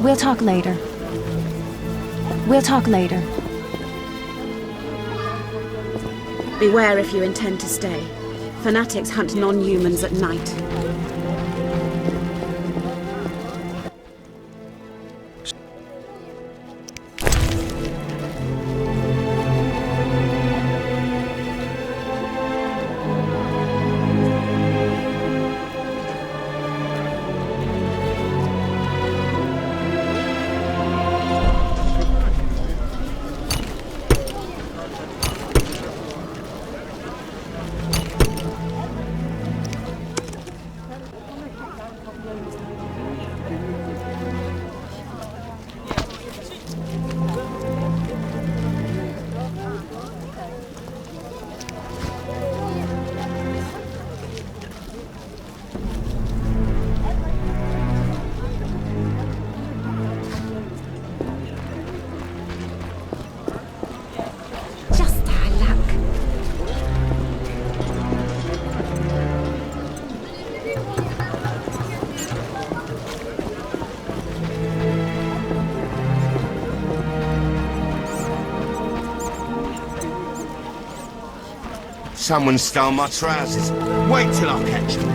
We'll talk later. We'll talk later. Beware if you intend to stay. Fanatics hunt non-humans at night. Someone stole my trousers. Wait till I catch them.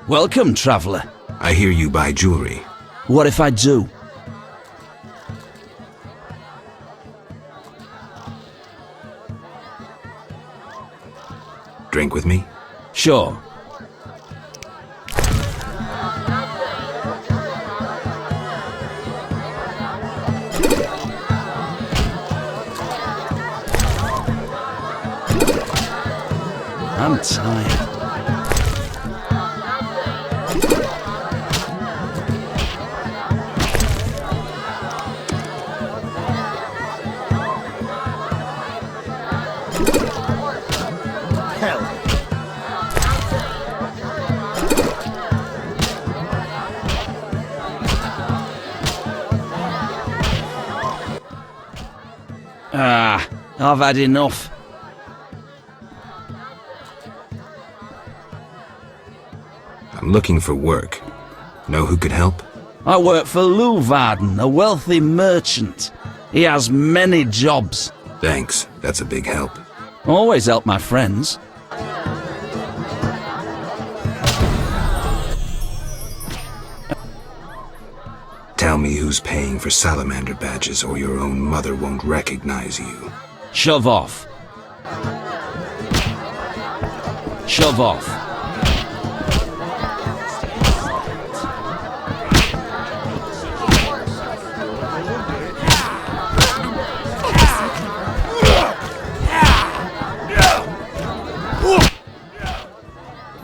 Welcome, traveller. I hear you buy jewelry. What if I do? Drink with me? Sure. I'm tired. I've had enough. I'm looking for work. Know who could help? I work for Leuwarden, a wealthy merchant. He has many jobs. Thanks, that's a big help. Always help my friends. Tell me who's paying for salamander badges or your own mother won't recognize you. Shove off. Shove off.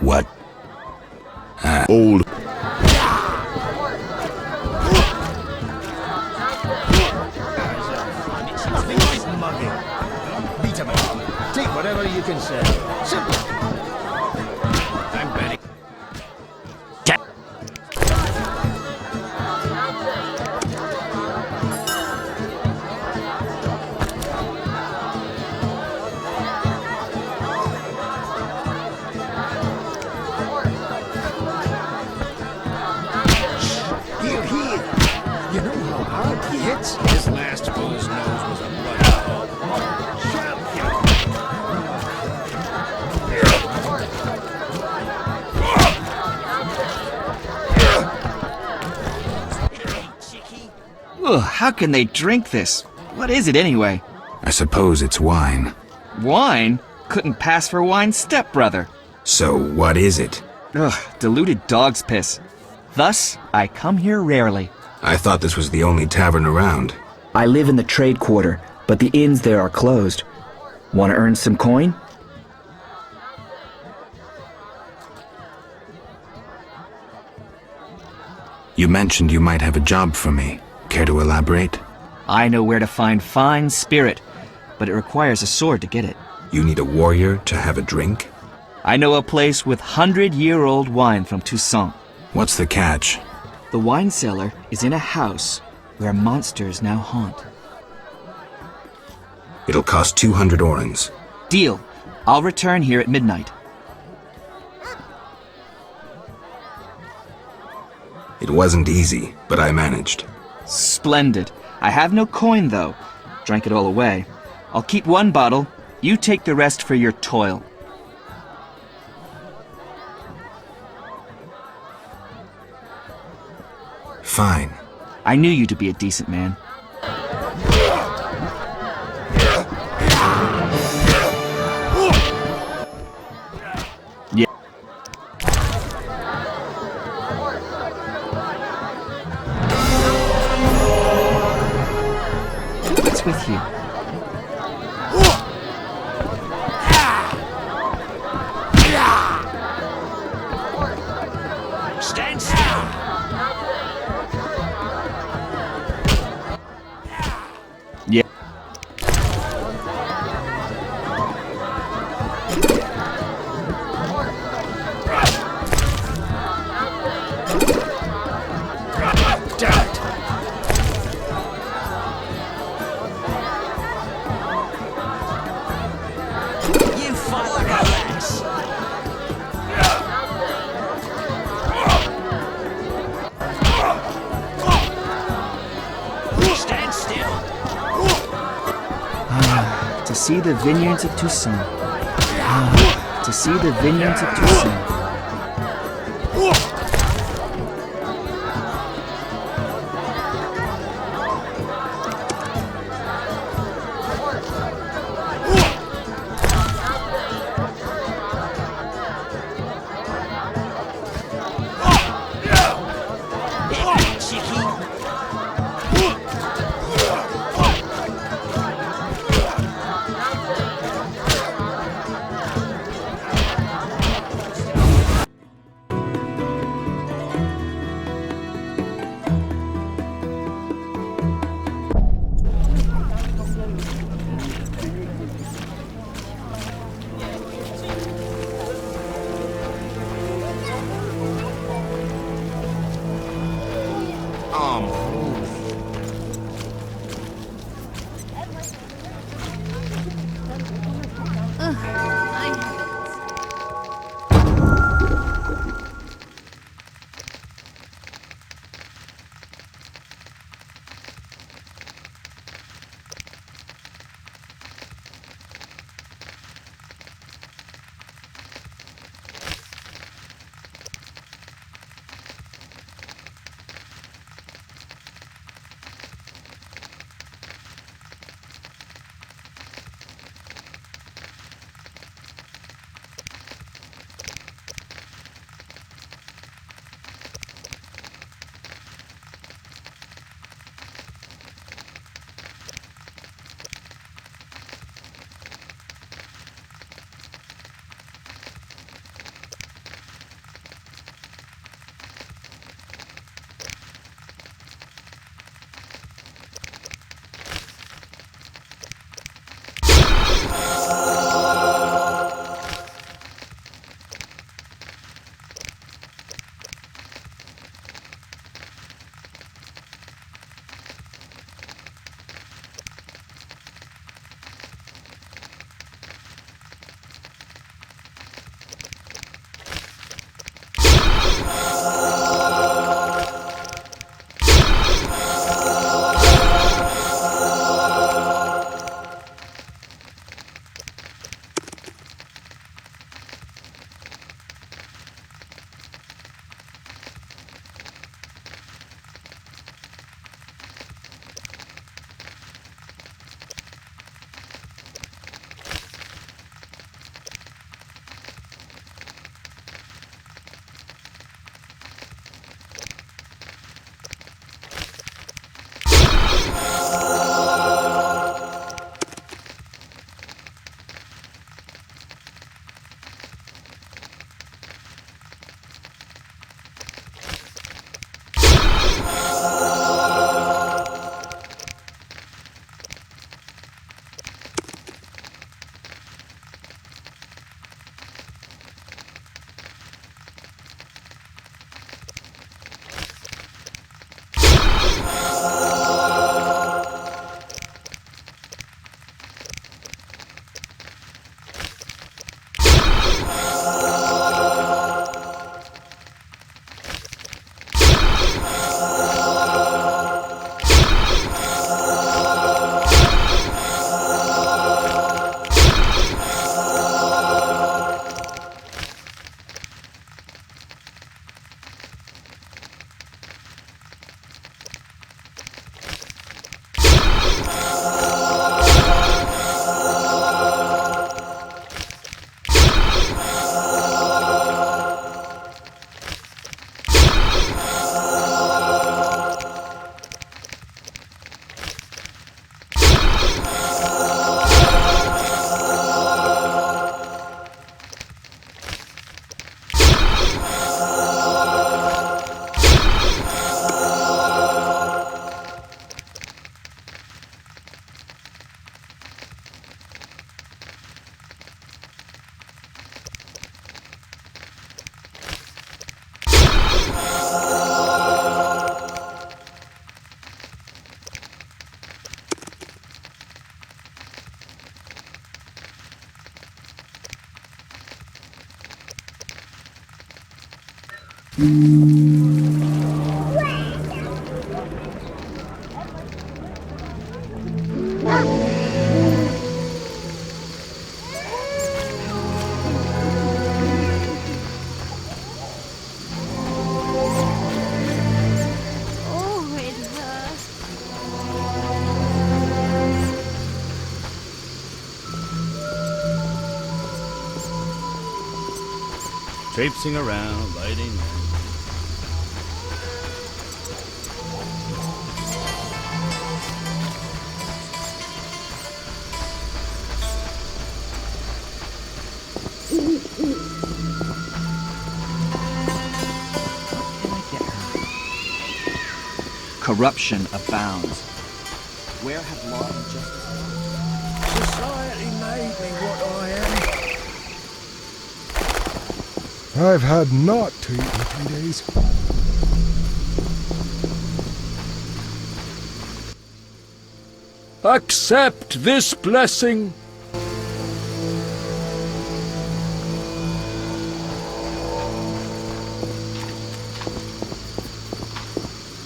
What? Old. Take whatever you can say. Simple. I'm betting. Here, here. You know how hard he hits? His last fool's nose was a bloody hole. Champion. Ugh, how can they drink this? What is it anyway? I suppose it's wine. Wine? Couldn't pass for wine, stepbrother. So what is it? Ugh, diluted dog's piss. Thus, I come here rarely. I thought this was the only tavern around. I live in the trade quarter, but the inns there are closed. Want to earn some coin? You mentioned you might have a job for me. Care to elaborate? I know where to find fine spirit. but it requires a sword to get it. You need a warrior to have a drink? I know a place with 100-year-old wine from Toussaint. What's the catch? The wine cellar is in a house where monsters now haunt. It'll cost 200 orens. Deal. I'll return here at midnight. It wasn't easy, but I managed. Splendid. I have no coin, though. Drank it all away. I'll keep one bottle. You take the rest for your toil. Fine. I knew you to be a decent man. Yeah. What's with you? Stand still. Yeah. You fight like a lass. Stand still. To see the vineyards of Toussaint. To see the vineyards of Toussaint. Oh, it hurts. Traipsing around, lighting. Corruption abounds. Where have law and justice gone? Society made me what I am. I've had naught to eat in 3 days. Accept this blessing.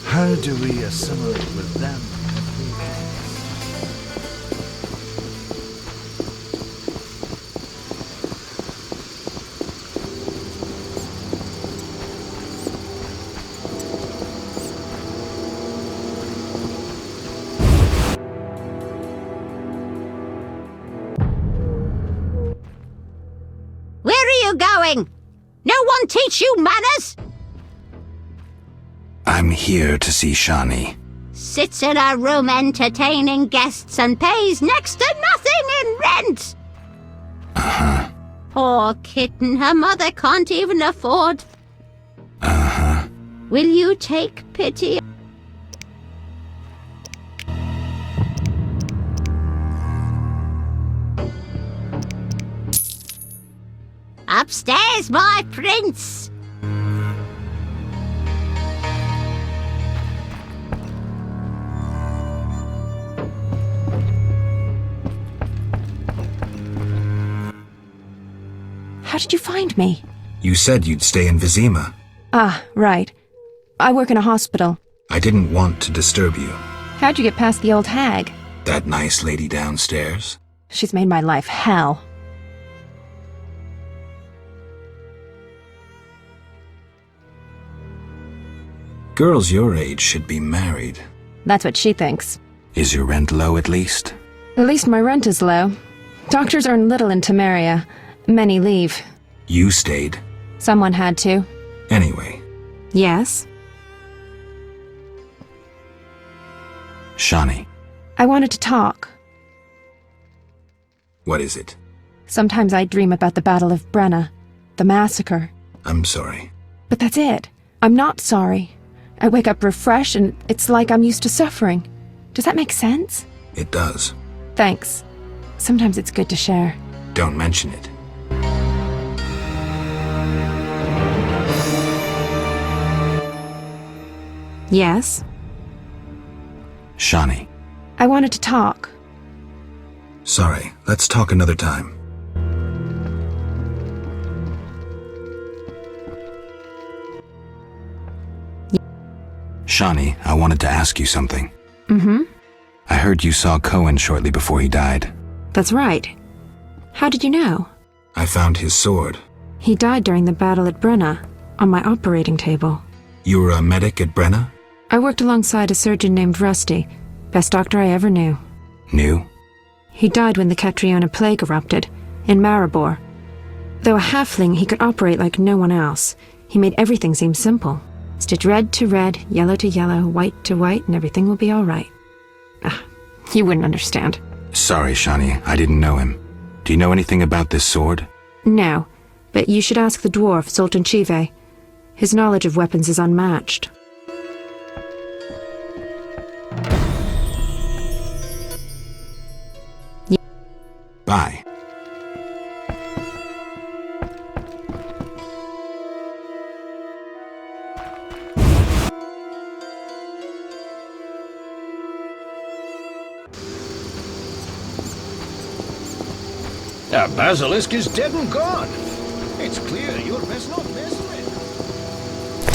How do we assimilate with them? Where are you going? No one teach you manners? I'm here to see Shani. Sits in a room entertaining guests and pays next to nothing in rent. Uh-huh. Poor kitten, her mother can't even afford. Uh-huh. Will you take pity? Upstairs, my prince. How did you find me? You said you'd stay in Vizima. Ah, right. I work in a hospital. I didn't want to disturb you. How'd you get past the old hag? That nice lady downstairs? She's made my life hell. Girls your age should be married. That's what she thinks. Is your rent low at least? At least my rent is low. Doctors earn little in Temeria. Many leave. You stayed. Someone had to. Anyway, Yes? Shani, I wanted to talk. what is it? Sometimes I dream about the Battle of Brenna, the massacre. I'm sorry. But that's it. I'm not sorry. I wake up refreshed and it's like I'm used to suffering. Does that make sense? It does. Thanks. Sometimes it's good to share. Don't mention it. Yes? Shani, I wanted to talk. sorry. Let's talk another time. Shani, I wanted to ask you something. Mm-hmm. I heard you saw Cohen shortly before he died. That's right. How did you know? I found his sword. He died during the battle at Brenna, on my operating table. You were a medic at Brenna? I worked alongside a surgeon named Rusty, best doctor I ever knew. Knew? He died when the Catriona plague erupted, in Maribor. Though a halfling, he could operate like no one else. He made everything seem simple. Stitch red to red, yellow to yellow, white to white, and everything will be all right. Ah, you wouldn't understand. Sorry, Shani. I didn't know him. Do you know anything about this sword? No, but you should ask the dwarf, Sultan Chive. His knowledge of weapons is unmatched. Bye. The basilisk is dead and gone. It's clear you're best not mess with.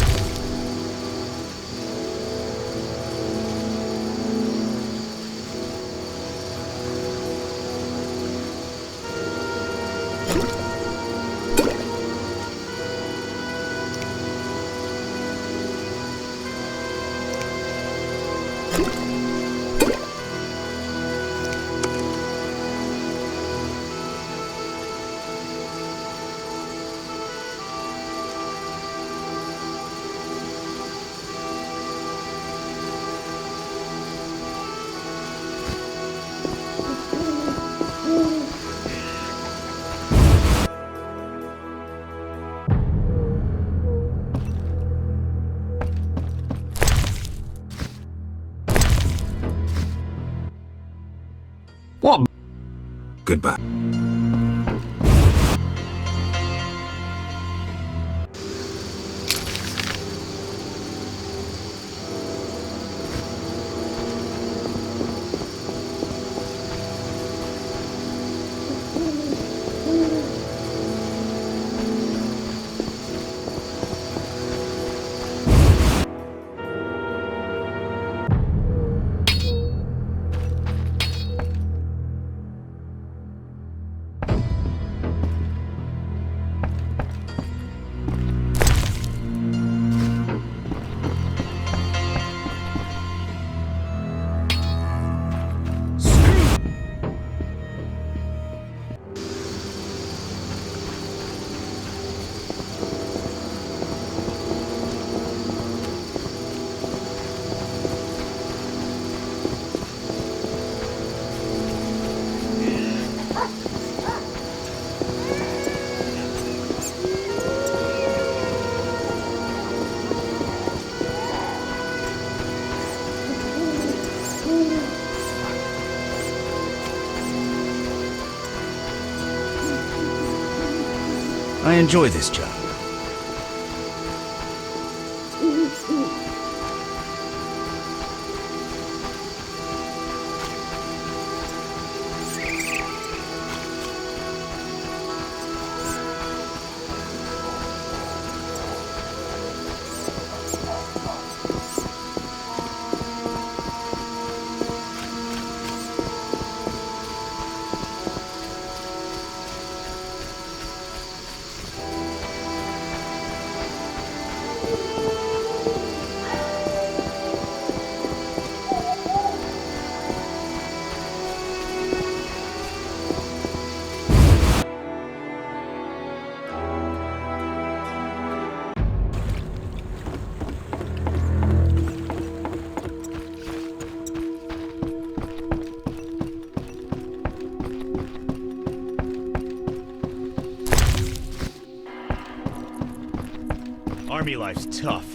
Goodbye. I enjoy this job. Army life's tough.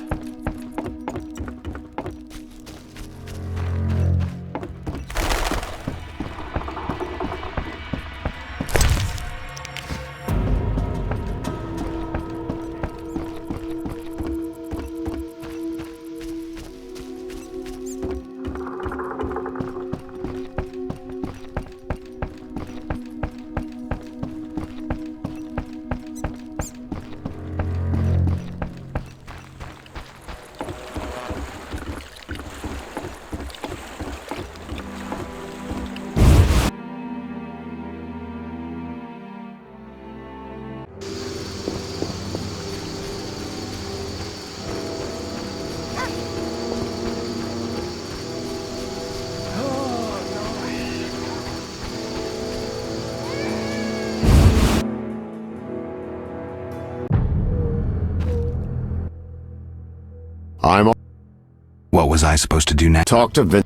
What was I supposed to do next? Talk to Vin.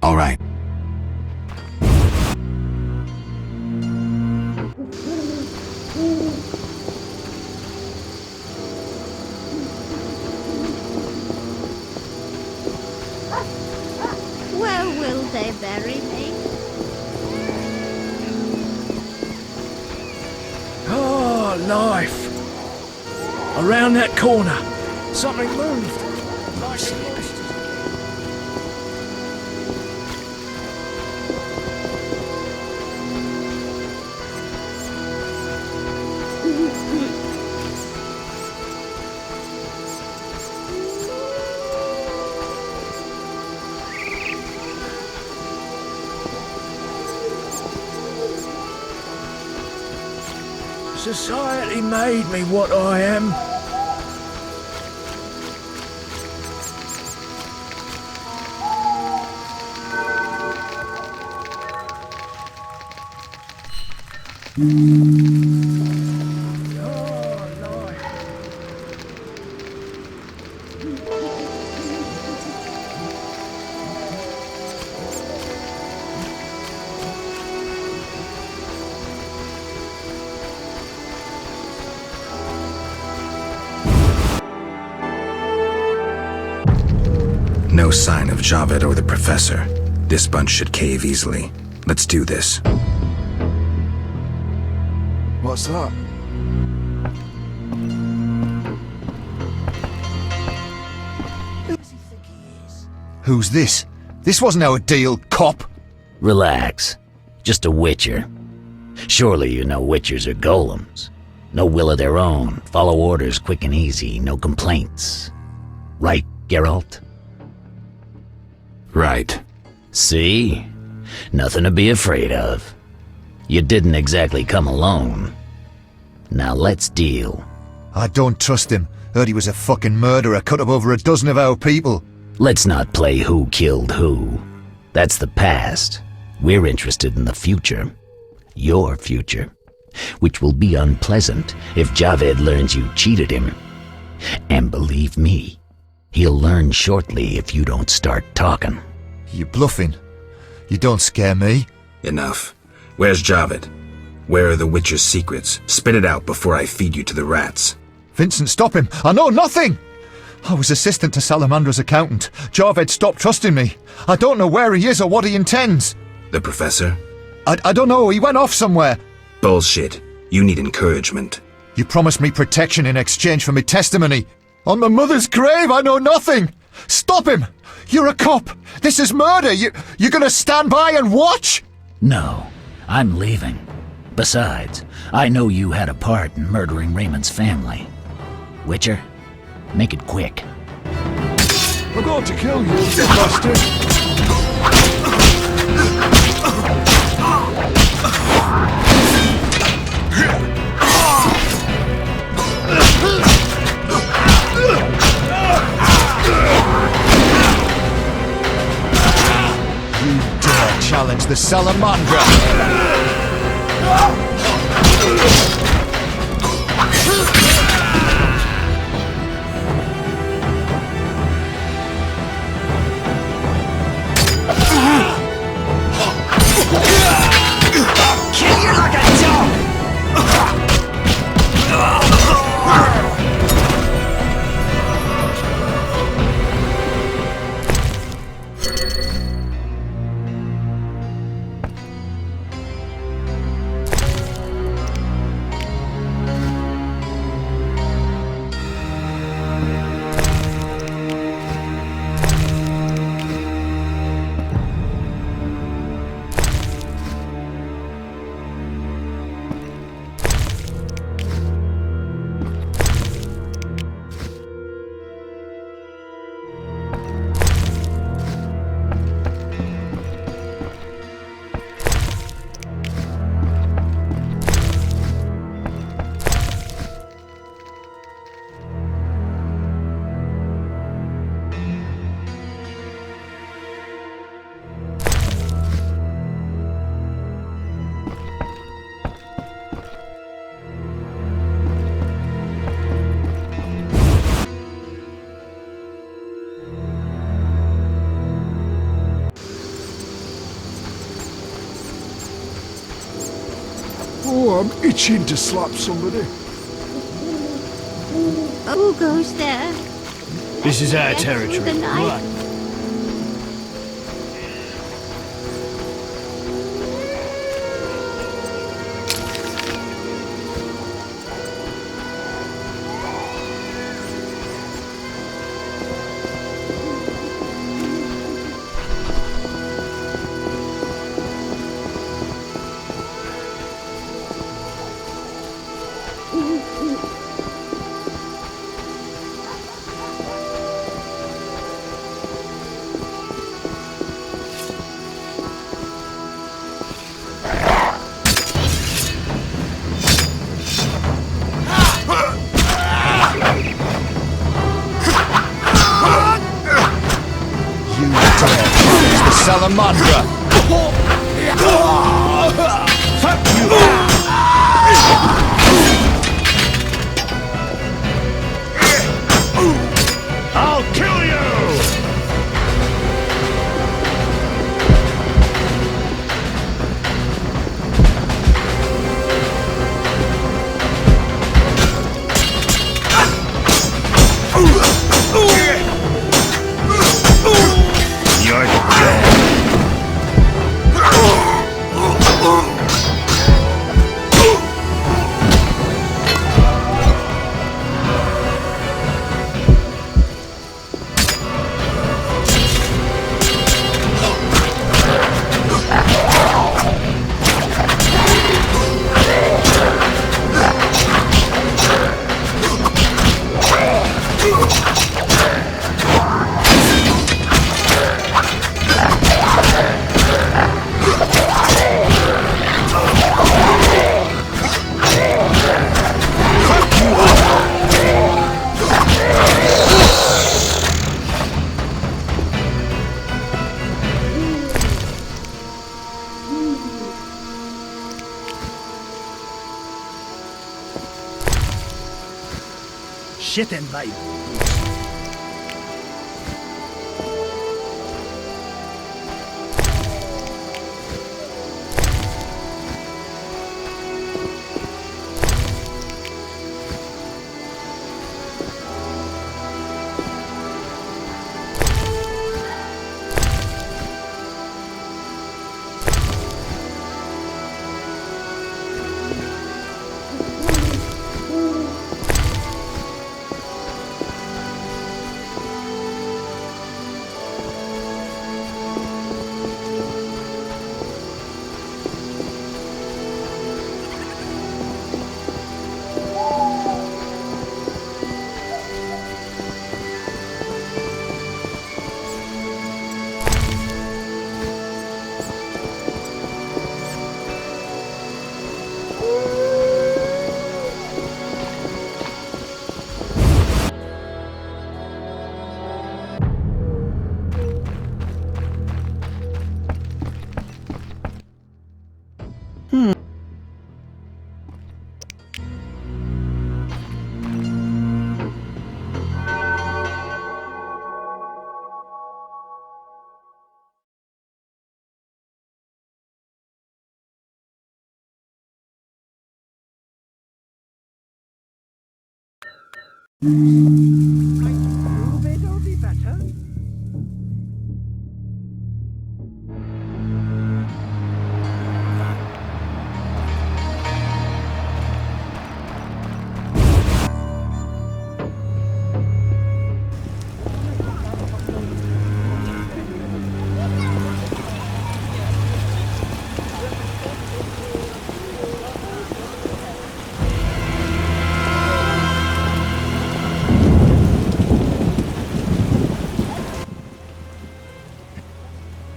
All right. Where will they bury me? Oh, life. Around that corner. Something moved. Nice. Society made me what I am. No sign of Javed or the professor. This bunch should cave easily. Let's do this. What's that? Who's this? This wasn't our deal, cop. Relax. Just a witcher. Surely you know witchers are golems. No will of their own, follow orders quick and easy, no complaints. Right, Geralt? Right. See? Nothing to be afraid of. You didn't exactly come alone. Now let's deal. I don't trust him. Heard he was a fucking murderer, cut up over a dozen of our people. Let's not play who killed who. That's the past. We're interested in the future. Your future. Which will be unpleasant if Javed learns you cheated him. And believe me, he'll learn shortly if you don't start talking. You bluffing? You don't scare me. Enough. Where's Javed? Where are the Witcher's secrets? Spit it out before I feed you to the rats. Vincent, stop him! I know nothing! I was assistant to Salamandra's accountant. Javed stopped trusting me. I don't know where he is or what he intends. The professor? I don't know, he went off somewhere. Bullshit. You need encouragement. You promised me protection in exchange for my testimony. On my mother's grave, I know nothing! Stop him! You're a cop! This is murder! You're gonna stand by and watch? No, I'm leaving. Besides, I know you had a part in murdering Raymond's family. Witcher, make it quick. I'm going to kill you, you bastard! You dare challenge the Salamandra! Kill you like a dog! Oh, I'm itching to slap somebody. Who goes there? This is our Yes, territory. the knife. Right. Salamandra! Fuck you! I'll kill you! You're dead. Shit and vibe.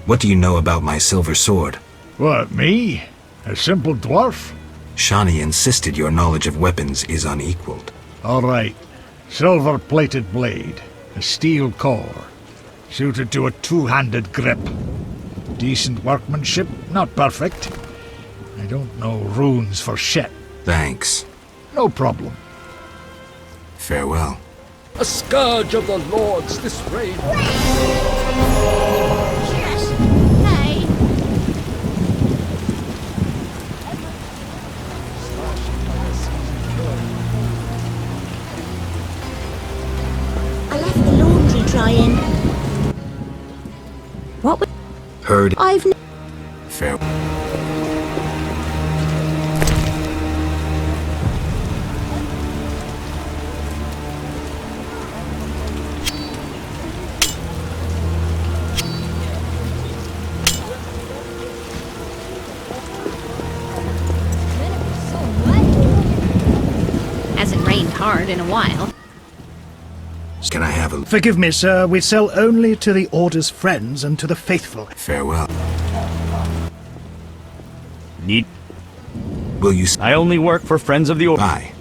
What do you know about my silver sword? What, me? A simple dwarf? Shawnee insisted your knowledge of weapons is unequaled. All right. Silver-plated blade. A steel core. Suited to a two-handed grip. Decent workmanship, not perfect. I don't know runes for shit. Thanks. No problem. Farewell. A scourge of the lords this reign. Yes. Hey. I left the laundry drying. What was... Heard. I've... Farewell. Hasn't rained hard in a while. Can I have a... Forgive me, sir. We sell only to the Order's friends and to the faithful. Farewell. Need. Will you... I only work for friends of the Order. Bye. Hey.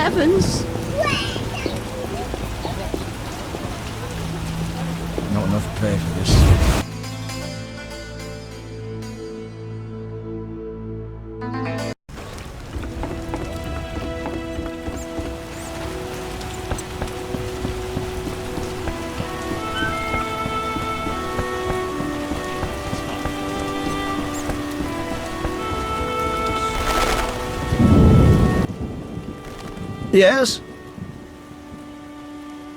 heavens. Not enough pay for this. Yes?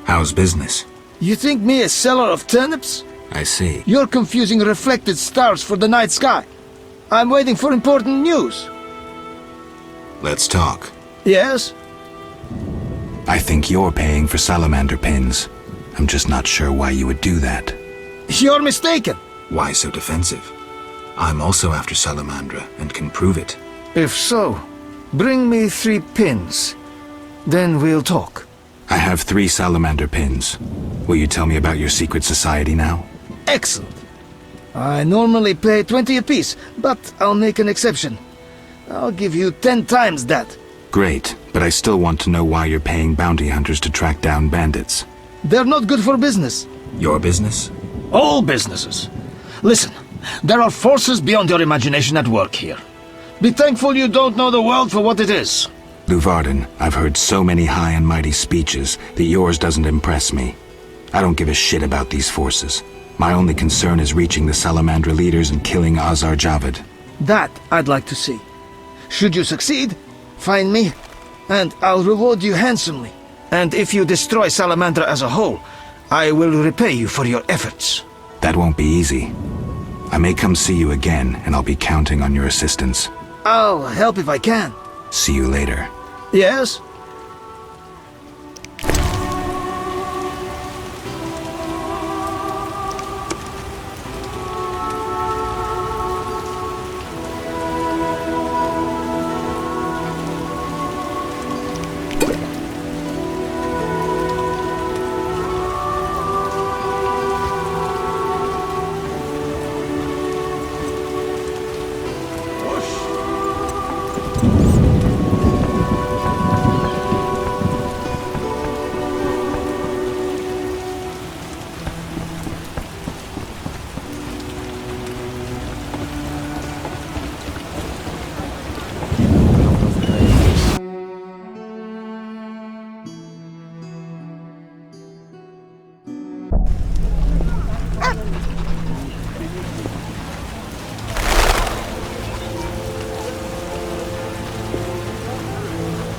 How's business? You think me a seller of turnips? I see. You're confusing reflected stars for the night sky. I'm waiting for important news. Let's talk. Yes? I think you're paying for salamander pins. I'm just not sure why you would do that. You're mistaken. Why so defensive? I'm also after salamandra and can prove it. If so, bring me 3 pins. Then we'll talk. I have 3 salamander pins. Will you tell me about your secret society now? Excellent. I normally pay 20 apiece, but I'll make an exception. I'll give you 10 times that. Great, but I still want to know why you're paying bounty hunters to track down bandits. They're not good for business. Your business? All businesses. Listen, there are forces beyond your imagination at work here. Be thankful you don't know the world for what it is. Luvarden, I've heard so many high and mighty speeches that yours doesn't impress me. I don't give a shit about these forces. My only concern is reaching the Salamandra leaders and killing Azar Javed. That I'd like to see. Should you succeed, find me, and I'll reward you handsomely. And if you destroy Salamandra as a whole, I will repay you for your efforts. That won't be easy. I may come see you again, and I'll be counting on your assistance. I'll help if I can. See you later. Yes?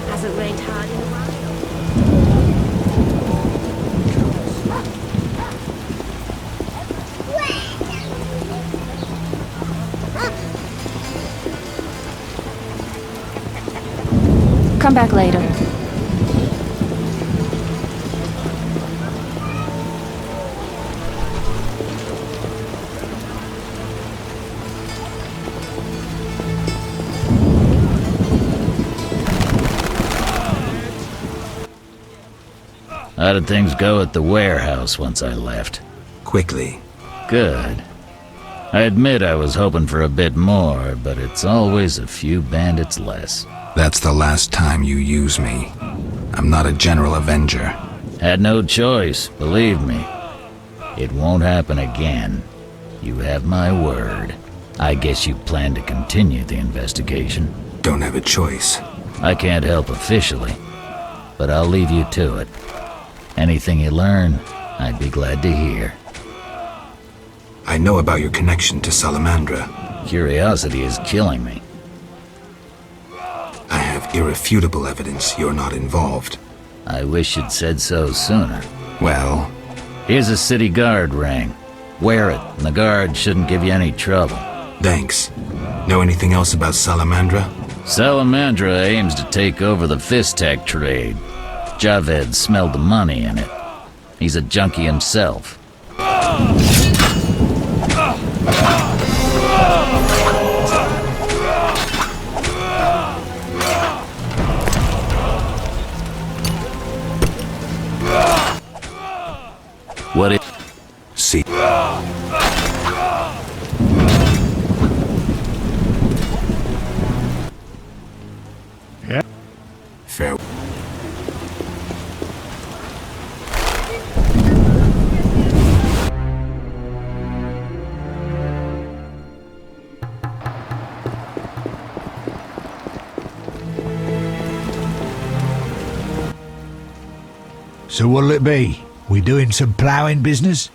Hasn't rained hard in a while. Come back later. How did things go at the warehouse once I left? Quickly. Good. I admit I was hoping for a bit more, but it's always a few bandits less. That's the last time you use me. I'm not a general avenger. Had no choice, believe me. It won't happen again. You have my word. I guess you plan to continue the investigation. Don't have a choice. I can't help officially, but I'll leave you to it. Anything you learn, I'd be glad to hear. I know about your connection to Salamandra. Curiosity is killing me. I have irrefutable evidence you're not involved. I wish you'd said so sooner. Well, here's a city guard ring. Wear it, and the guard shouldn't give you any trouble. Thanks. Know anything else about Salamandra? Salamandra aims to take over the Fistek trade. Javed smelled the money in it. He's a junkie himself. What it... See. Yeah. Fair. So what'll it be? We doing some ploughing business?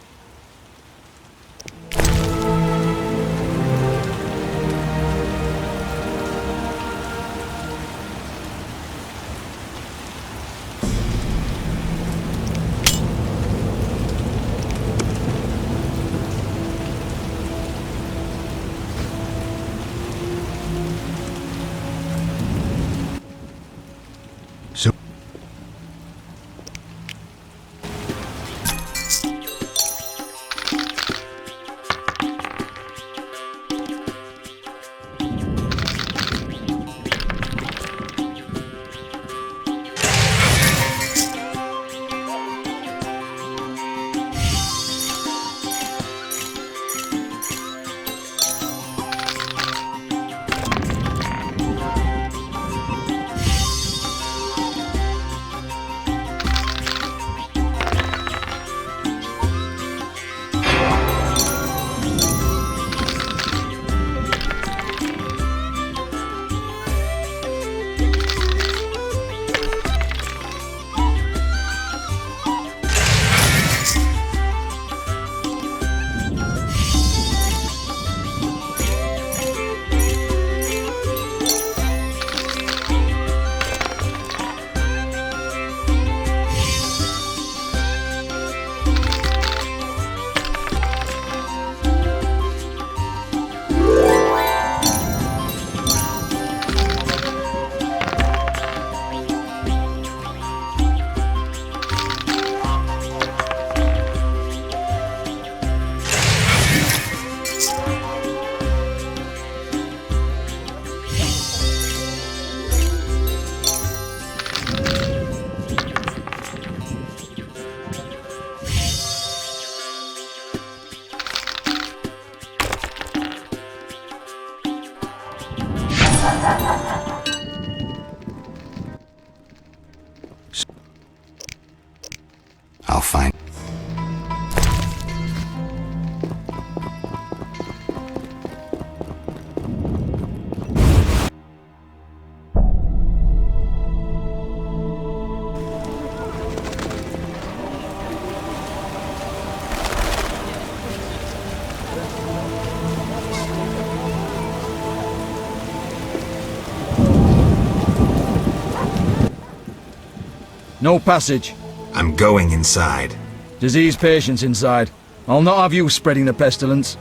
I'll find... No passage. I'm going inside. Disease patients inside. I'll not have you spreading the pestilence.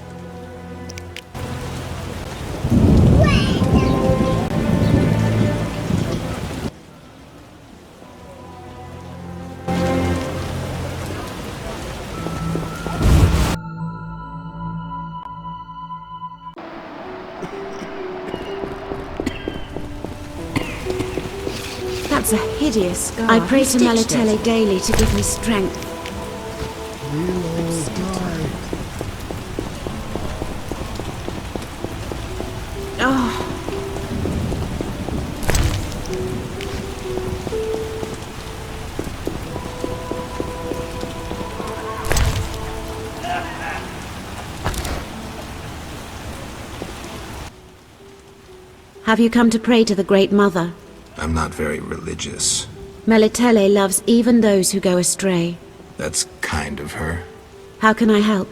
That's a hideous scar. I pray to Melitele daily to give me strength. We'll all die. Oh. Have you come to pray to the Great Mother? I'm not very religious. Melitele loves even those who go astray. That's kind of her. How can I help?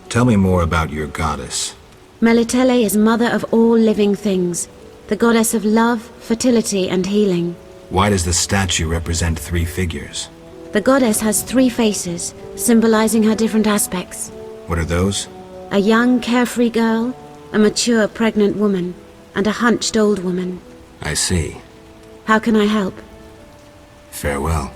Tell me more about your goddess. Melitele is mother of all living things, the goddess of love, fertility, and healing. Why does the statue represent 3 figures? The goddess has 3 faces, symbolizing her different aspects. What are those? A young, carefree girl, a mature, pregnant woman, and a hunched old woman. I see. How can I help? Farewell.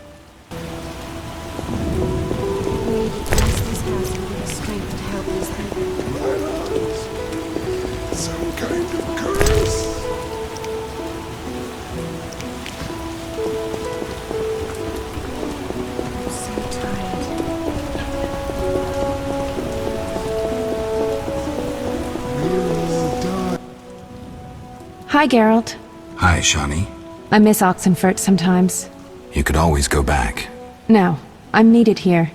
Some kind of curse. I'm so tired. We'll all die. Hi, Geralt. Hi, Shani. I miss Oxenfurt sometimes. You could always go back. No, I'm needed here.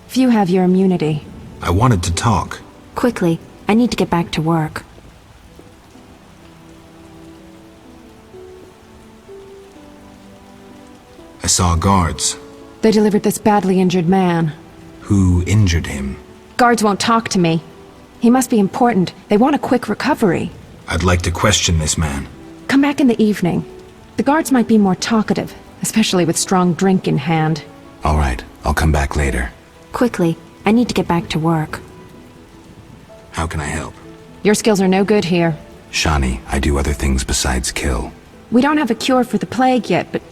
Few have your immunity. I wanted to talk. Quickly, I need to get back to work. I saw guards. They delivered this badly injured man. Who injured him? Guards won't talk to me. He must be important. They want a quick recovery. I'd like to question this man. Come back in the evening. The guards might be more talkative, especially with strong drink in hand. All right, I'll come back later. Quickly, I need to get back to work. How can I help? Your skills are no good here. Shani, I do other things besides kill. We don't have a cure for the plague yet, but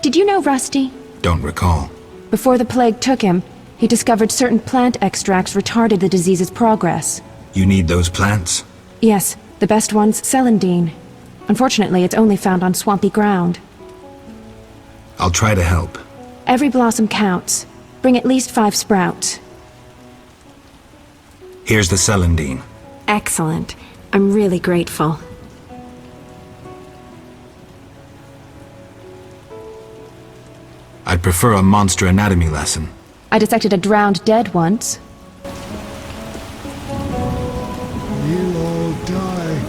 did you know Rusty? Don't recall. Before the plague took him, he discovered certain plant extracts retarded the disease's progress. You need those plants? Yes, the best one's celandine. Unfortunately, it's only found on swampy ground. I'll try to help. Every blossom counts. Bring at least 5 sprouts. Here's the celandine. Excellent. I'm really grateful. I'd prefer a monster anatomy lesson. I dissected a drowned dead once. You'll all die.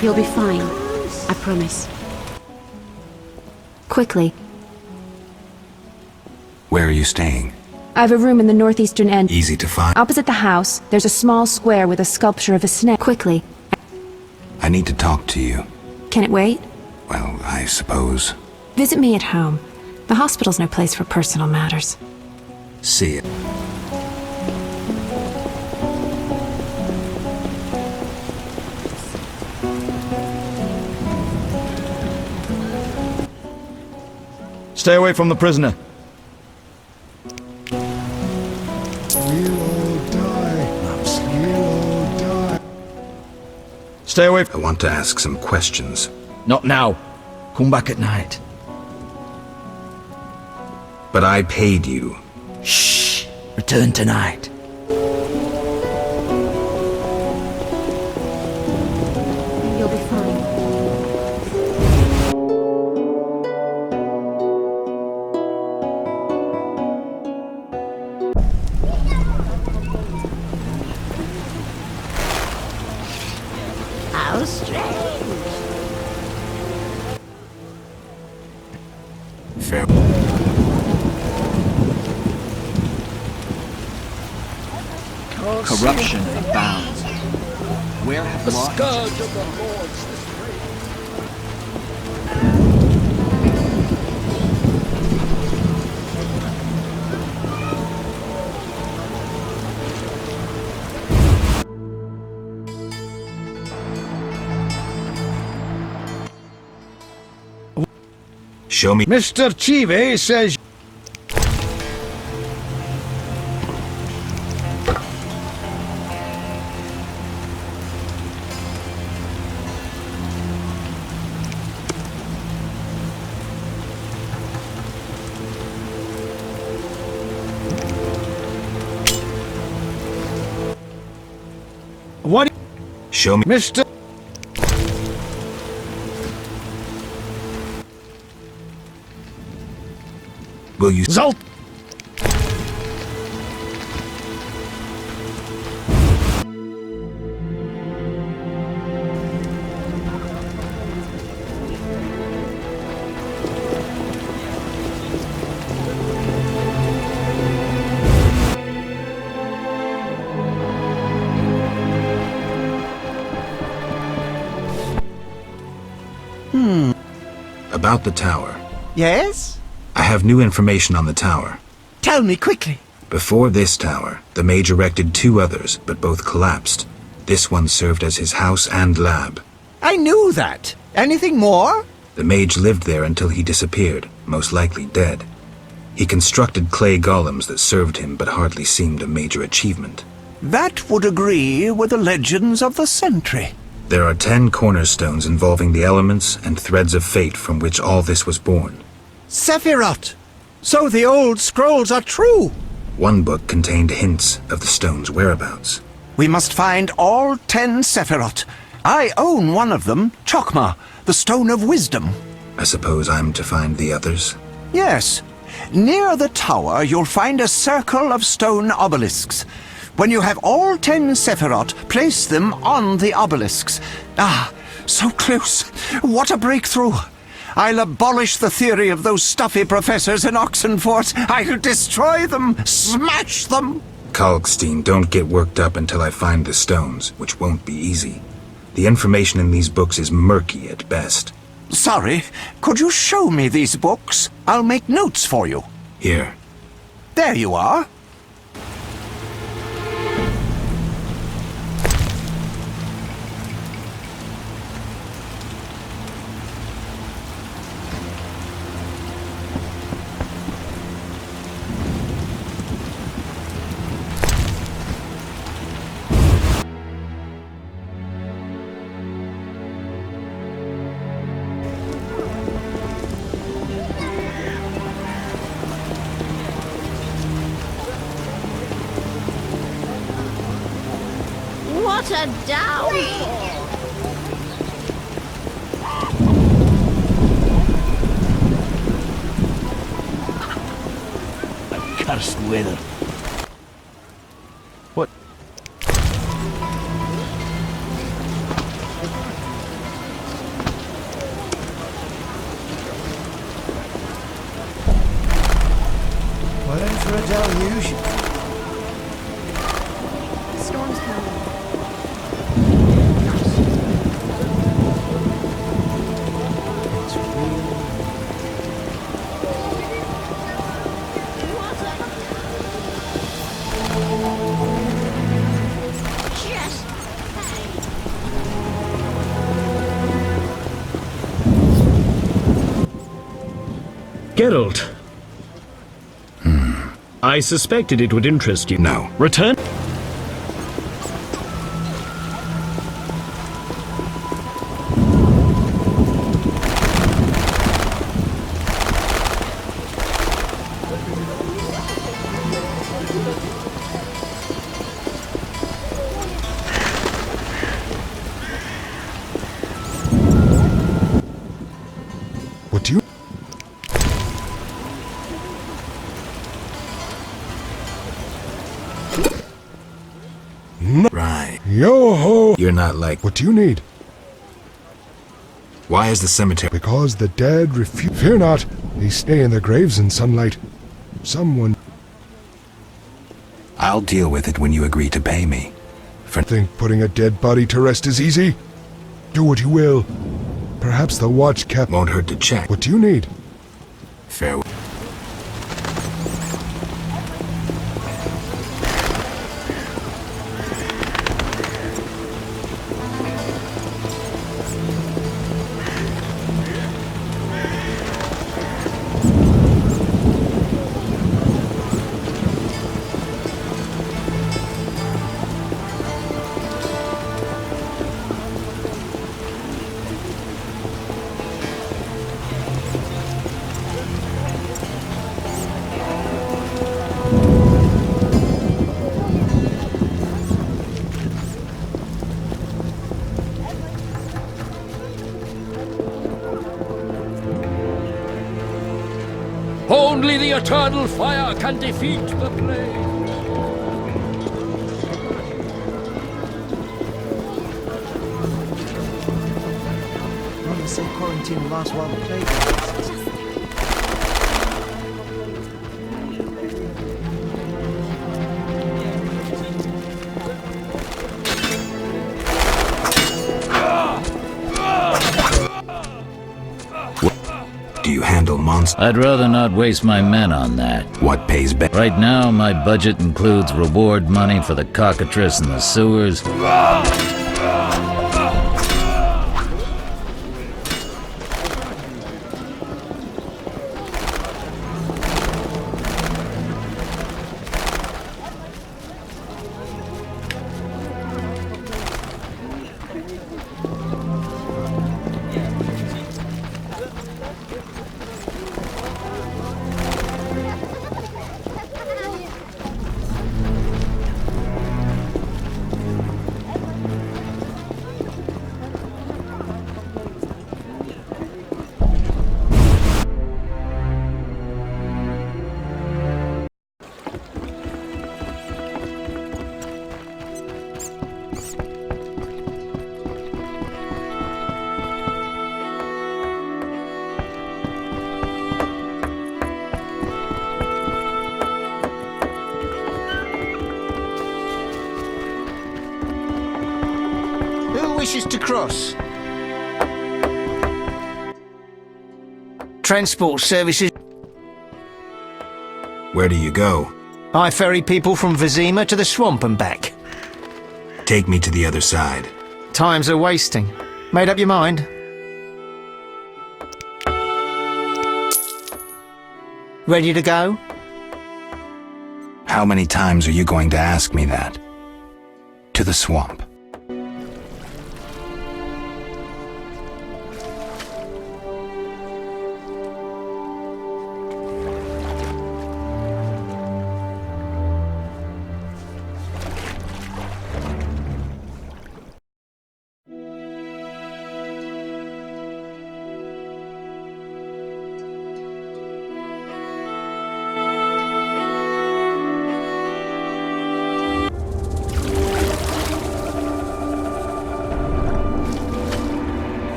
You'll be fine. I promise. Quickly. Where are you staying? I have a room in the northeastern end. Easy to find. Opposite the house, there's a small square with a sculpture of a snake. Quickly. I need to talk to you. Can it wait? Well, I suppose. Visit me at home. The hospital's no place for personal matters. See it. Stay away from the prisoner. We'll all die. We'll all die. Stay away. I want to ask some questions. Not now. Come back at night. But I paid you. Shh. Return tonight. You'll be fine. How strange. Fair. Corruption abounds. Where have law... Scourge of the Lord's Show me. Mr. Chive says... What? Show me. Mr. Will you... Zalt! About the tower. Yes? I have new information on the tower. Tell me quickly. Before this tower, the mage erected 2 others, but both collapsed. This one served as his house and lab. I knew that. Anything more? The mage lived there until he disappeared, most likely dead. He constructed clay golems that served him but hardly seemed a major achievement. That would agree with the legends of the century. There are 10 cornerstones involving the elements and threads of fate from which all this was born. Sephiroth! So the old scrolls are true! One book contained hints of the stone's whereabouts. We must find all 10 Sephiroth. I own one of them, Chokmah, the Stone of Wisdom. I suppose I'm to find the others? Yes. Near the tower, you'll find a circle of stone obelisks. When you have all 10 Sephiroth, place them on the obelisks. Ah, so close. What a breakthrough. I'll abolish the theory of those stuffy professors in Oxenfort. I'll destroy them, smash them. Kalkstein, don't get worked up until I find the stones, which won't be easy. The information in these books is murky at best. Sorry, could you show me these books? I'll make notes for you. Here. There you are. What a downfall! Cursed weather. What? We're in for a deluge. Storm's coming. Geralt. I suspected it would interest you. No. Return. What do you... Right. Yo-ho! You're not like... What do you need? Why is the cemetery... Because the dead refuse... Fear not. They stay in their graves in sunlight. Someone... I'll deal with it when you agree to pay me. Think putting a dead body to rest is easy? Do what you will. Perhaps the watch kept... Won't hurt to check. What do you need? Farewell. Only the eternal fire can defeat the plague. They say quarantine will last while the plague lasts. Do you handle monsters? I'd rather not waste my men on that. What pays better? Right now, my budget includes reward money for the cockatrice in the sewers. across. Transport services. Where do you go? I ferry people from Vizima to the swamp and back. Take me to the other side. Time's a wasting. Made up your mind? Ready to go? How many times are you going to ask me that? To the swamp.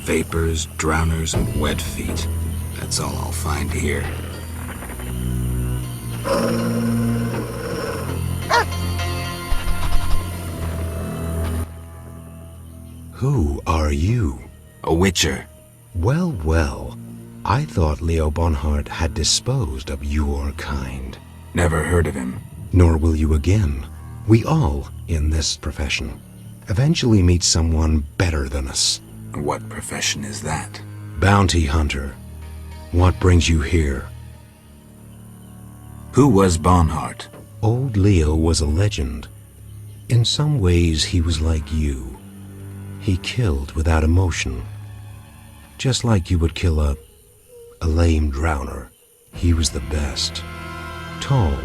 Vapors, drowners, and wet feet. That's all I'll find here. Who are you? A witcher. Well, well. I thought Leo Bonhart had disposed of your kind. Never heard of him. Nor will you again. We all, in this profession, eventually meet someone better than us. What profession is that? Bounty hunter. What brings you here? Who was Bonhart? Old Leo was a legend. In some ways, he was like you. He killed without emotion. Just like you would kill a lame drowner. He was the best. Tall,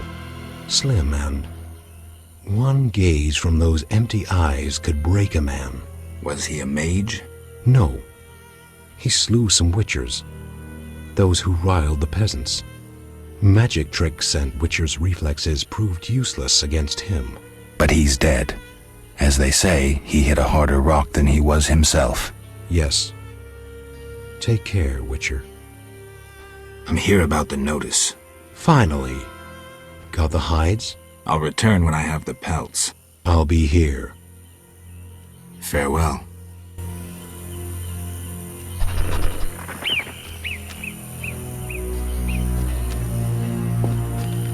slim, and one gaze from those empty eyes could break a man. Was he a mage? No. He slew some witchers. Those who riled the peasants. Magic tricks and witchers' reflexes proved useless against him. But he's dead. As they say, he hit a harder rock than he was himself. Yes. Take care, Witcher. I'm here about the notice. Finally. Got the hides? I'll return when I have the pelts. I'll be here. Farewell.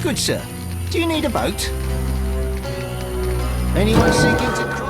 Good sir. Do you need a boat? Anyone seeking to cross?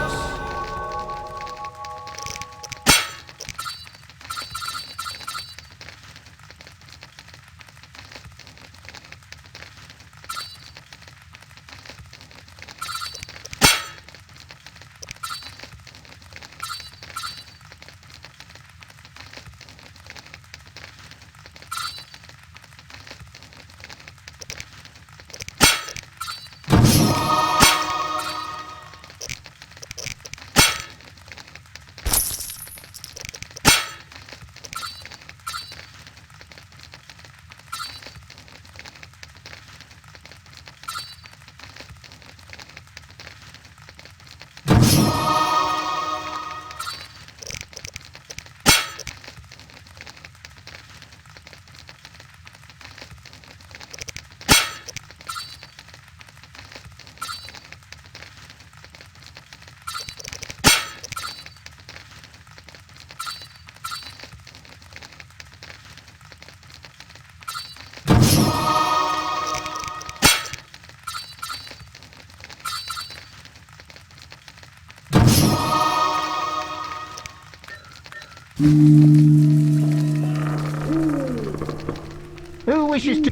Who wishes to...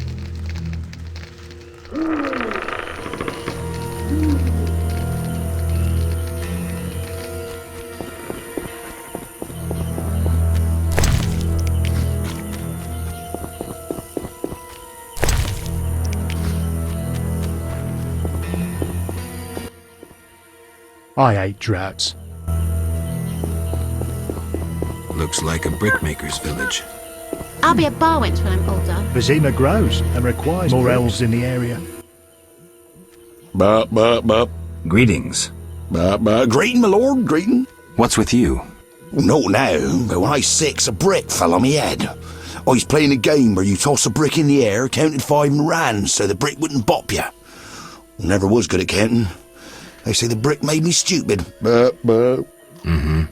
I hate droughts. Looks like a brickmaker's village. I'll be a bar wench when I'm older. Vizima grows and requires more elves in the area. Greetings. Greeting, my lord, greeting. What's with you? Not now, but when I was 6, a brick fell on me head. I was playing a game where you toss a brick in the air, counted 5 and ran so the brick wouldn't bop you. Never was good at counting. They say the brick made me stupid. Mm-hmm.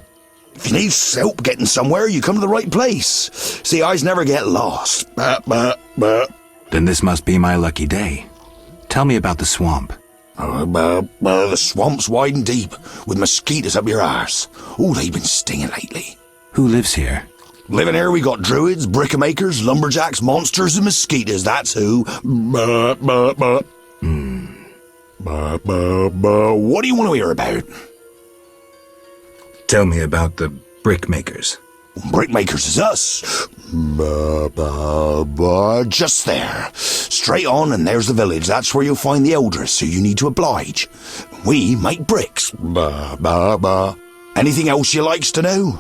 If you need help getting somewhere, you come to the right place. See, I's never get lost. Then this must be my lucky day. Tell me about the swamp. The swamp's wide and deep, with mosquitoes up your arse. Oh, they've been stinging lately. Who lives here? Living here, we got druids, brickmakers, lumberjacks, monsters, and mosquitoes. That's who. What do you want to hear about? Tell me about the brickmakers. Brickmakers is us. Just there. Straight on and there's the village. That's where you'll find the elders who you need to oblige. We make bricks. Anything else you likes to know?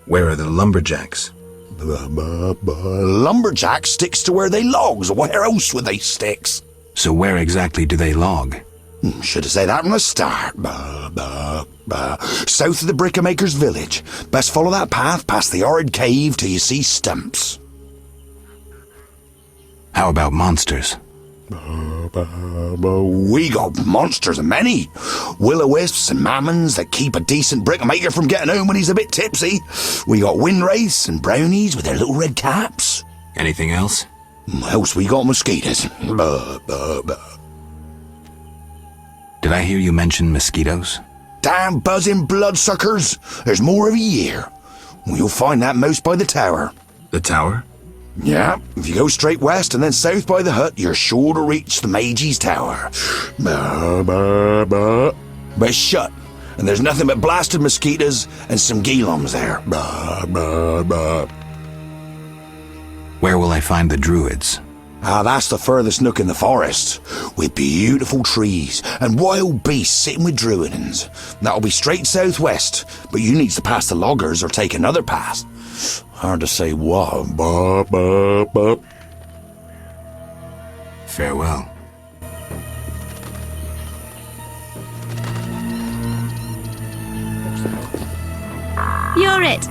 Where are the lumberjacks? Lumberjack sticks to where they logs. Where else would they sticks? So where exactly do they log? Should have said that from the start. South of the Brickmaker's village. Best follow that path past the horrid cave till you see stumps. How about monsters? We got monsters, many. Will-o-wisps and mammons that keep a decent brickmaker from getting home when he's a bit tipsy. We got windwraiths and brownies with their little red caps. Anything else? Else we got mosquitoes. Did I hear you mention mosquitoes? Damn buzzing bloodsuckers. There's more every year. You'll find that most by the tower. The tower? Yeah, if you go straight west and then south by the hut, you're sure to reach the Mage's Tower. But it's shut, and there's nothing but blasted mosquitoes and some geelums there. Where will I find the druids? That's the furthest nook in the forest, with beautiful trees and wild beasts sitting with druidans. That'll be straight southwest, but you needs to pass the loggers or take another path. Hard to say what. Farewell. You're it!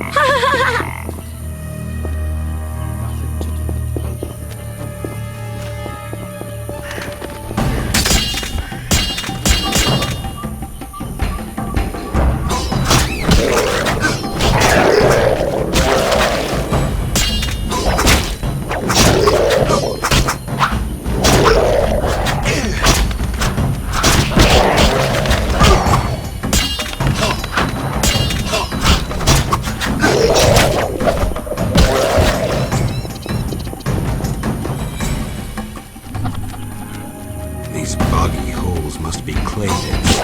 These boggy holes must be clay pits.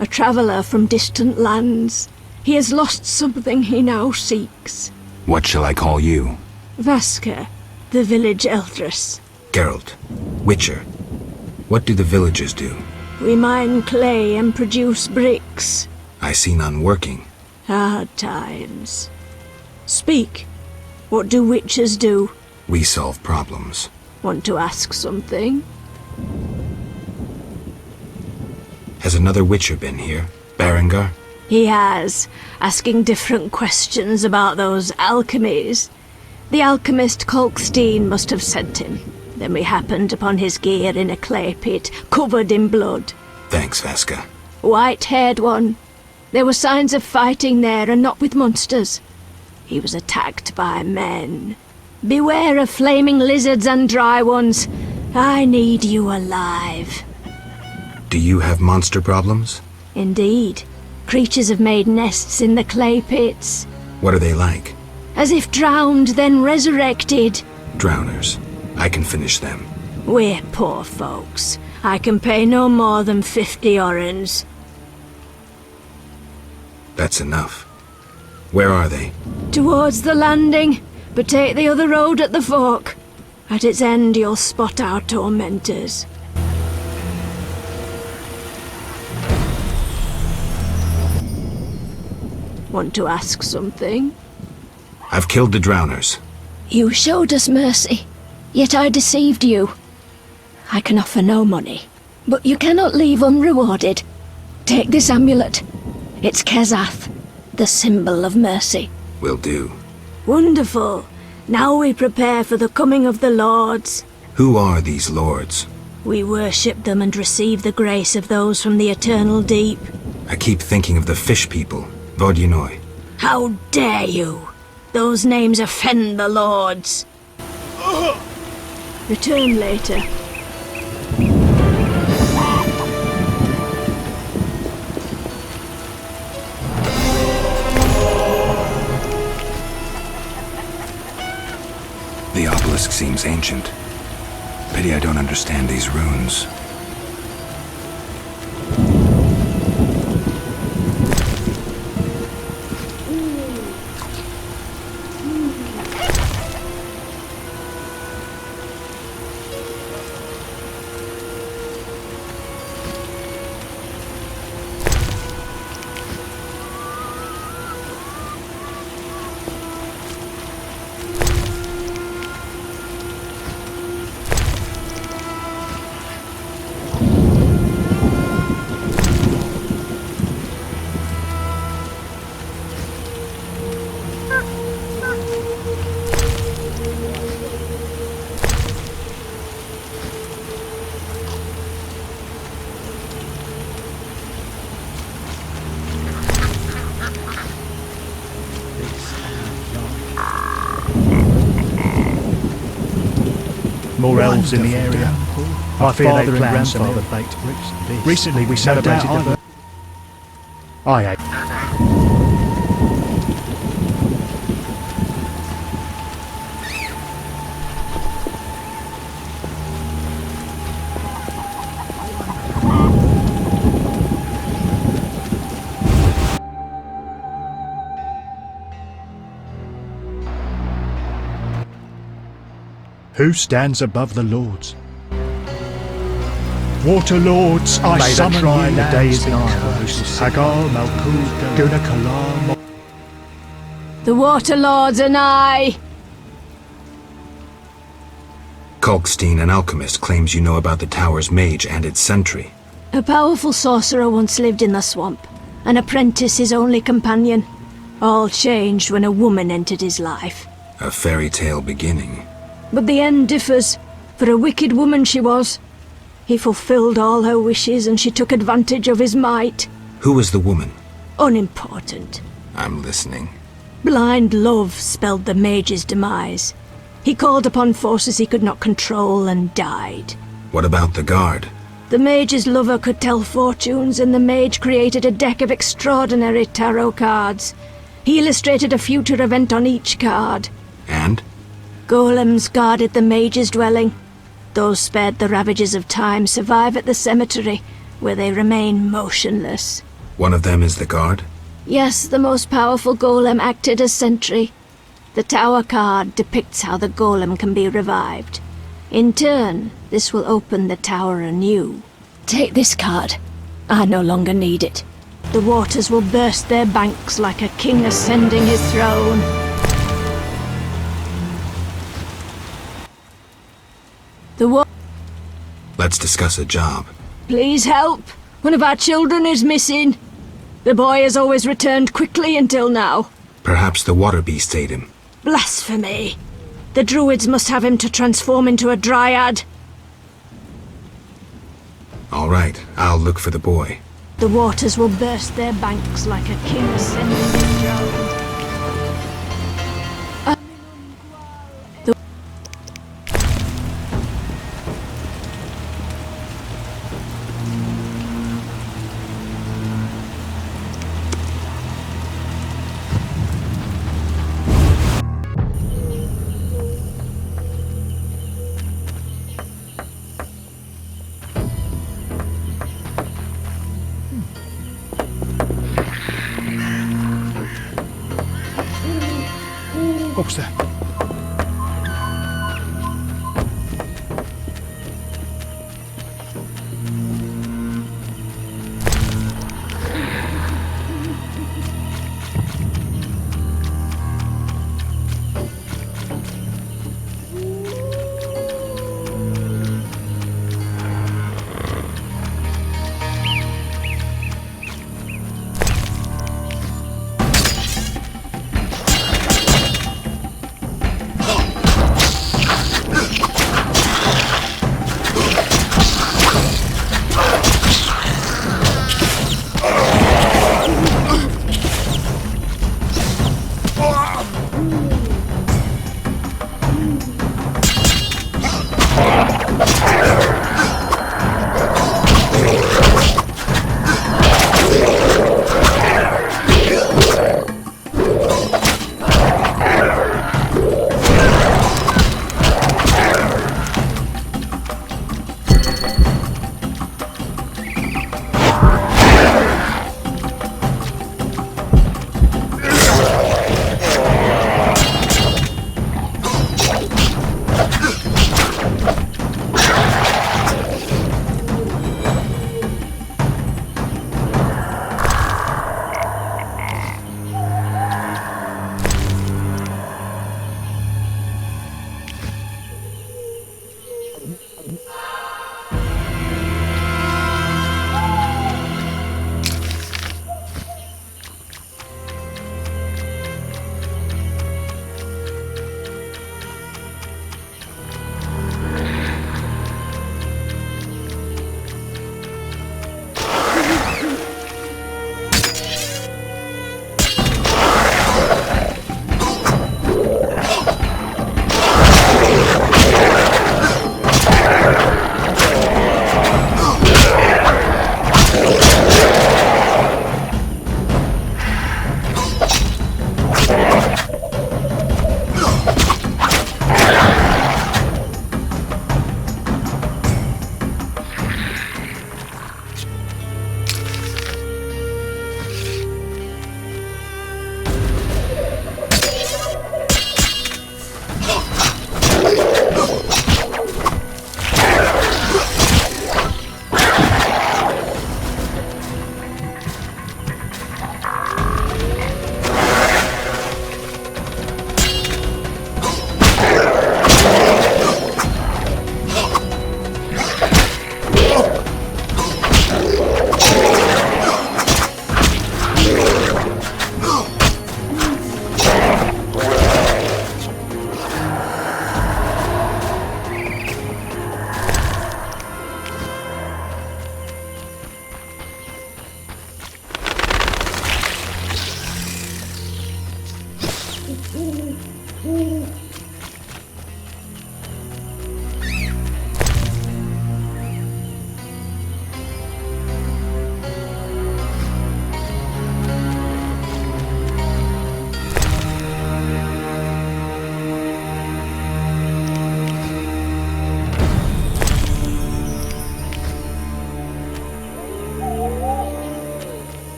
A traveller from distant lands. He has lost something he now seeks. What shall I call you? Vasker, the village eldress. Geralt. Witcher. What do the villagers do? We mine clay and produce bricks. I see none working. Hard times. Speak. What do witchers do? We solve problems. Want to ask something? Has another Witcher been here? Berengar? He has, asking different questions about those alchemies. The alchemist Kolkstein must have sent him. Then we happened upon his gear in a clay pit, covered in blood. Thanks, Veska. White-haired one. There were signs of fighting there, and not with monsters. He was attacked by men. Beware of flaming lizards and dry ones. I need you alive. Do you have monster problems? Indeed. Creatures have made nests in the clay pits. What are they like? As if drowned, then resurrected. Drowners. I can finish them. We're poor folks. I can pay no more than 50 orens. That's enough. Where are they? Towards the landing, but take the other road at the fork. At its end you'll spot our tormentors. Want to ask something? I've killed the drowners. You showed us mercy, yet I deceived you. I can offer no money, but you cannot leave unrewarded. Take this amulet. It's Kezath, the symbol of mercy. Will do. Wonderful. Now we prepare for the coming of the lords. Who are these lords? We worship them and receive the grace of those from the eternal deep. I keep thinking of the fish people. Vodyanoi. How dare you! Those names offend the lords. Return later. The obelisk seems ancient. Pity I don't understand these runes. More elves in the area. My father and grandfather baked. Recently we celebrated the birth. I ate. Who stands above the lords? Water lords, I summon you. The day is nigh. Hagar, Malkud, Guna Kalam. The water lords and I. Kolkstein, an alchemist, claims you know about the tower's mage and its sentry. A powerful sorcerer once lived in the swamp, an apprentice his only companion. All changed when a woman entered his life. A fairy tale beginning. But the end differs, for a wicked woman she was. He fulfilled all her wishes and she took advantage of his might. Who was the woman? Unimportant. I'm listening. Blind love spelled the mage's demise. He called upon forces he could not control and died. What about the guard? The mage's lover could tell fortunes, and the mage created a deck of extraordinary tarot cards. He illustrated a future event on each card. And? Golems guarded the mage's dwelling. Those spared the ravages of time survive at the cemetery, where they remain motionless. One of them is the guard? Yes, the most powerful golem acted as sentry. The tower card depicts how the golem can be revived. In turn, this will open the tower anew. Take this card. I no longer need it. The waters will burst their banks like a king ascending his throne. Let's discuss a job. Please help. One of our children is missing. The boy has always returned quickly until now. Perhaps the water beast ate him. Blasphemy. The druids must have him to transform into a dryad. All right, I'll look for the boy. The waters will burst their banks like a king ascending his throne. What was that?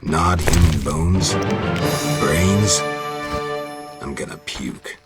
Gnawed human bones? Brains? I'm gonna puke.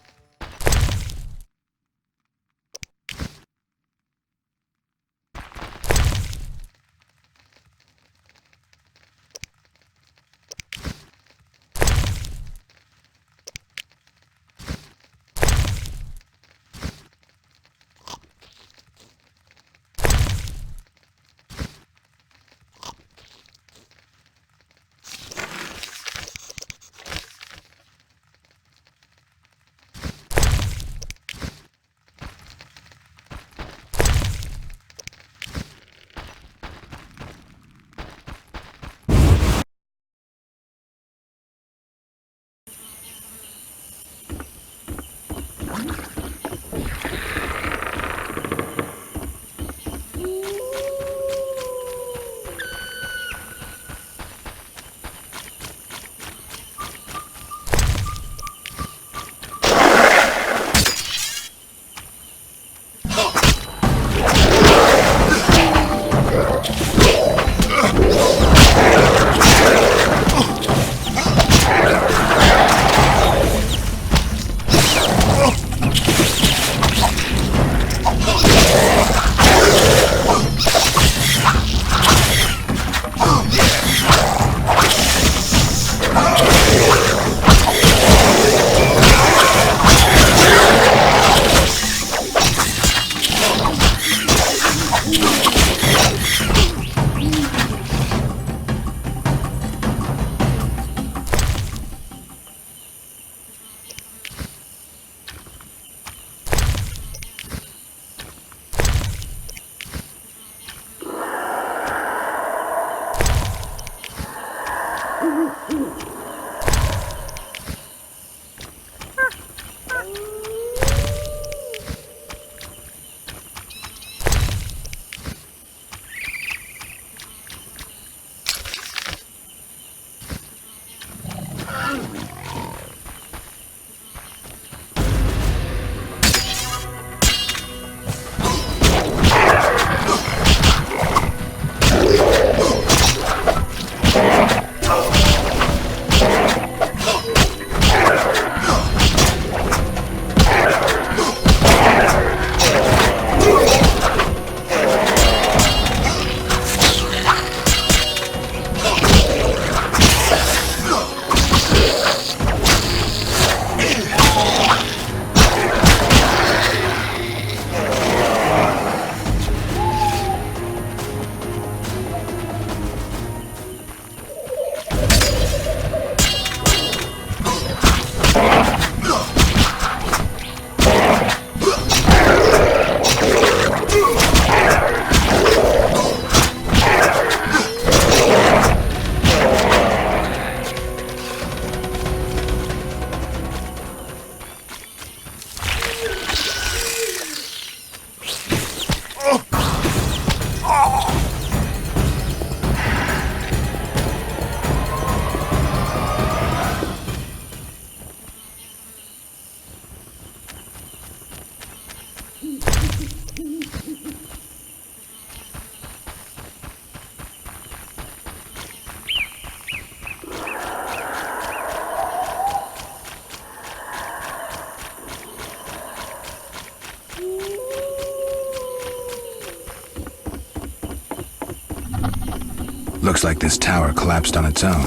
Looks like this tower collapsed on its own.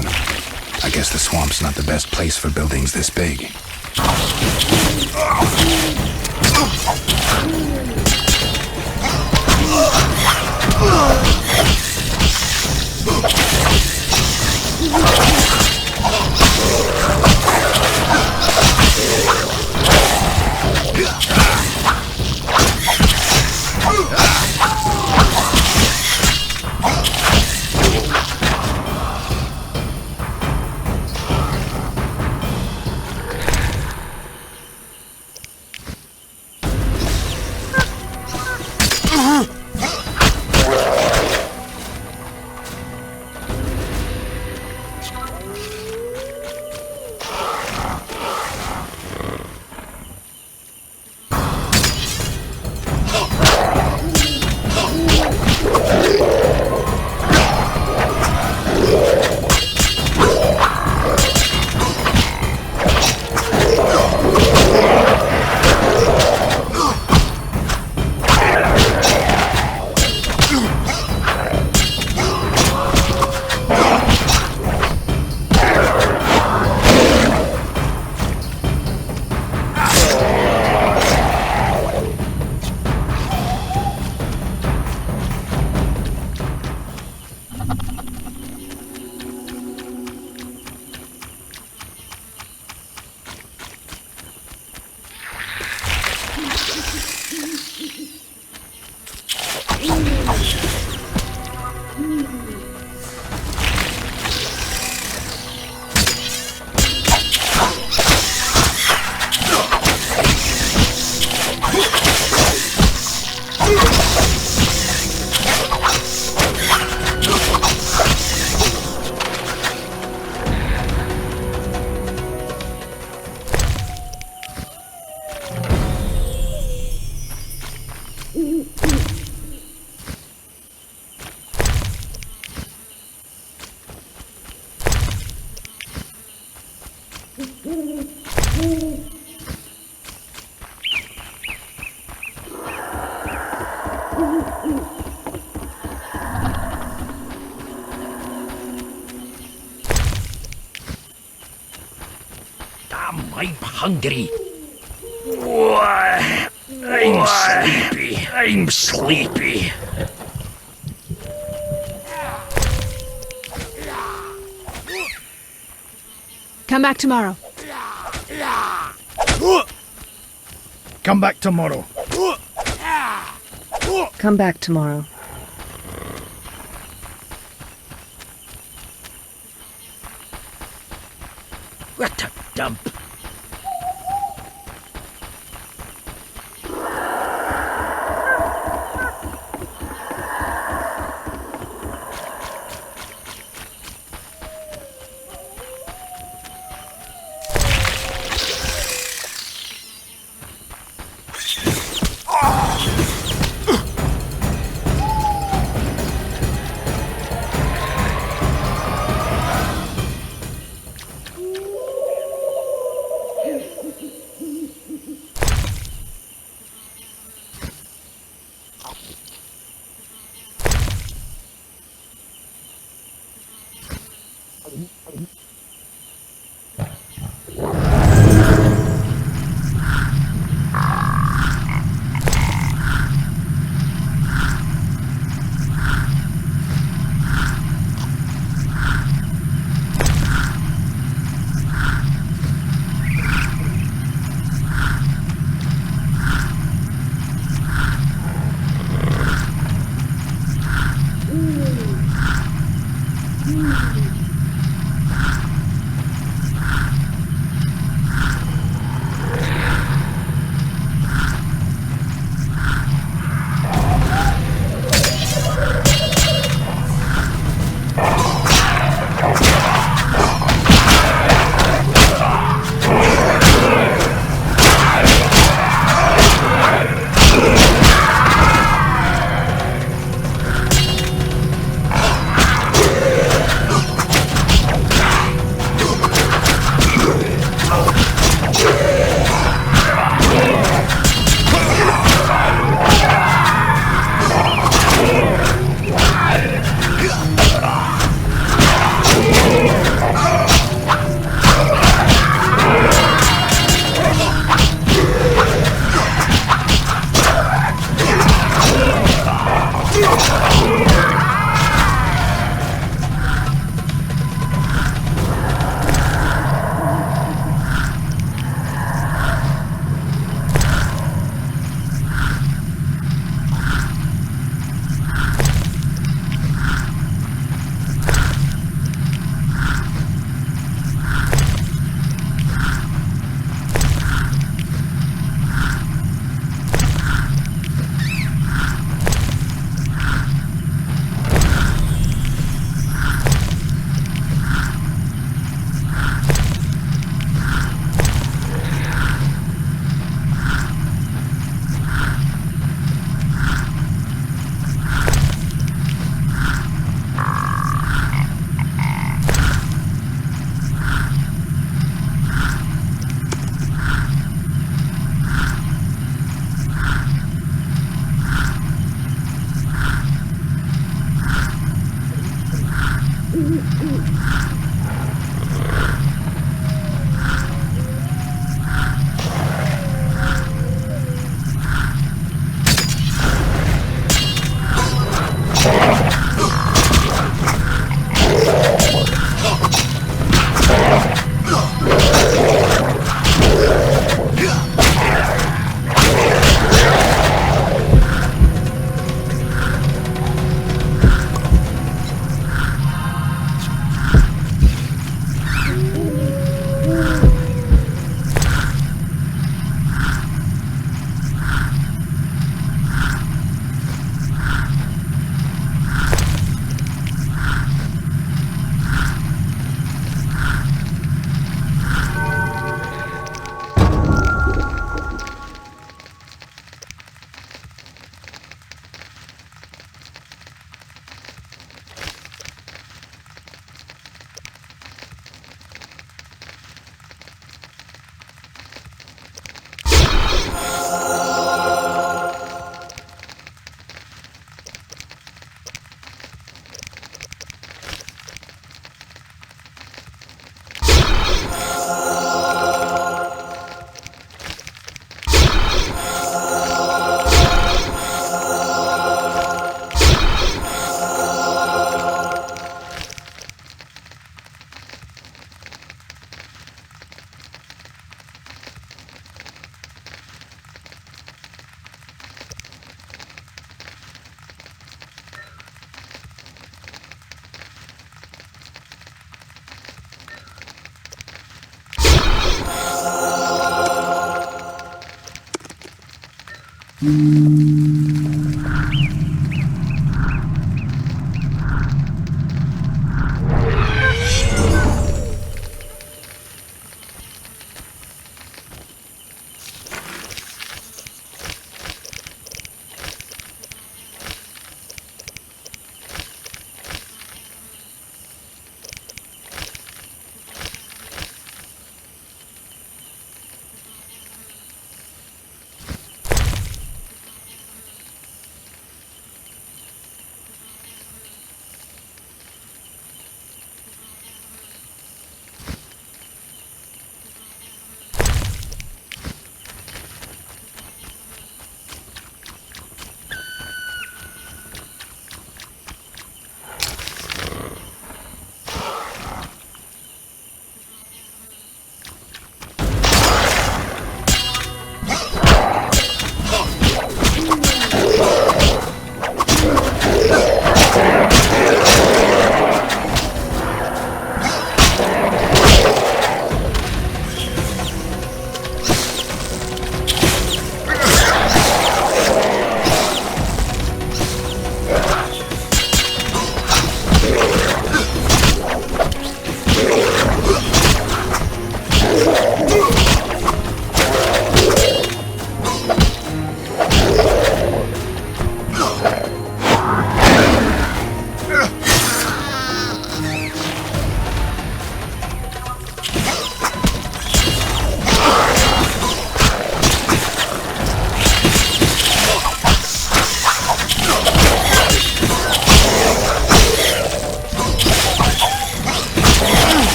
I guess the swamp's not the best place for buildings this big. hungry. I'm sleepy. I'm sleepy. Come back tomorrow. Come back tomorrow. Come back tomorrow. What a dump.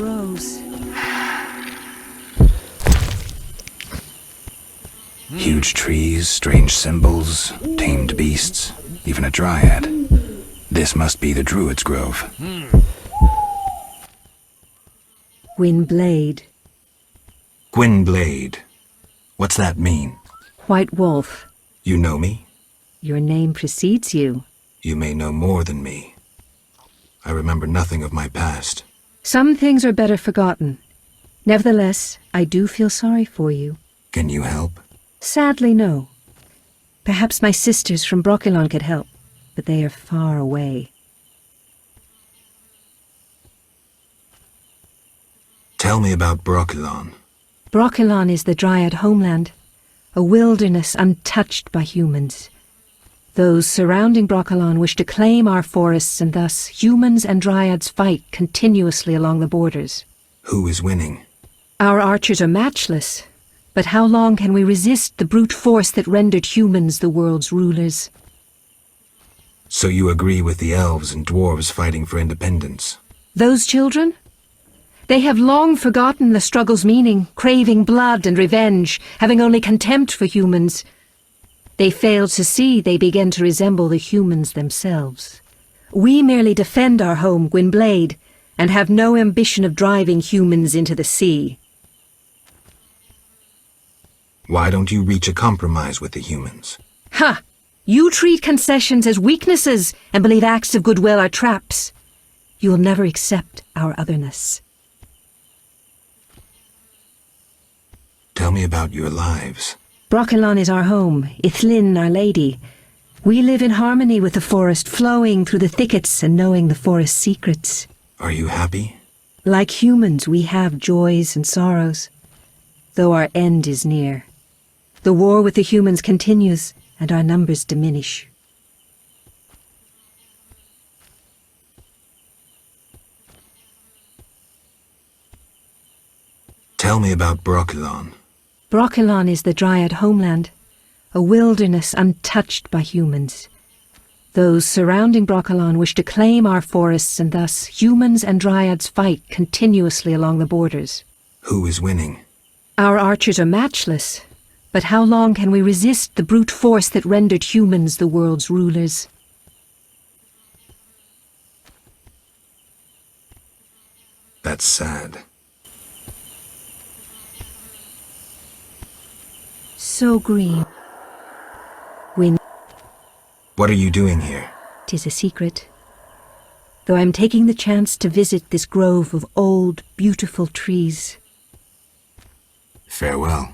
grows. Huge trees, strange symbols, tamed beasts, even a dryad. This must be the Druid's Grove. Gwynblade. Gwynblade. What's that mean? White Wolf. You know me? Your name precedes you. You may know more than me. I remember nothing of my past. Some things are better forgotten. Nevertheless, I do feel sorry for you. Can you help? Sadly, no. Perhaps my sisters from Brokilon could help, but they are far away. Tell me about Brokilon. Brokilon is the Dryad homeland, a wilderness untouched by humans. Those surrounding Brokilon wish to claim our forests, and thus humans and Dryads fight continuously along the borders. Who is winning? Our archers are matchless, but how long can we resist the brute force that rendered humans the world's rulers? So you agree with the elves and dwarves fighting for independence? Those children? They have long forgotten the struggle's meaning, craving blood and revenge, having only contempt for humans. They fail to see they begin to resemble the humans themselves. We merely defend our home, Gwynblade, and have no ambition of driving humans into the sea. Why don't you reach a compromise with the humans? Ha! You treat concessions as weaknesses and believe acts of goodwill are traps. You will never accept our otherness. Tell me about your lives. Brokilon is our home, Ithlin our lady. We live in harmony with the forest, flowing through the thickets and knowing the forest's secrets. Are you happy? Like humans, we have joys and sorrows, though our end is near. The war with the humans continues, and our numbers diminish. Tell me about Brokilon. Brokilon is the Dryad homeland, a wilderness untouched by humans. Those surrounding Brokilon wish to claim our forests, and thus humans and Dryads fight continuously along the borders. Who is winning? Our archers are matchless, but how long can we resist the brute force that rendered humans the world's rulers? That's sad. So green. When What are you doing here? 'tis a secret. Though I'm taking the chance to visit this grove of old, beautiful trees. Farewell.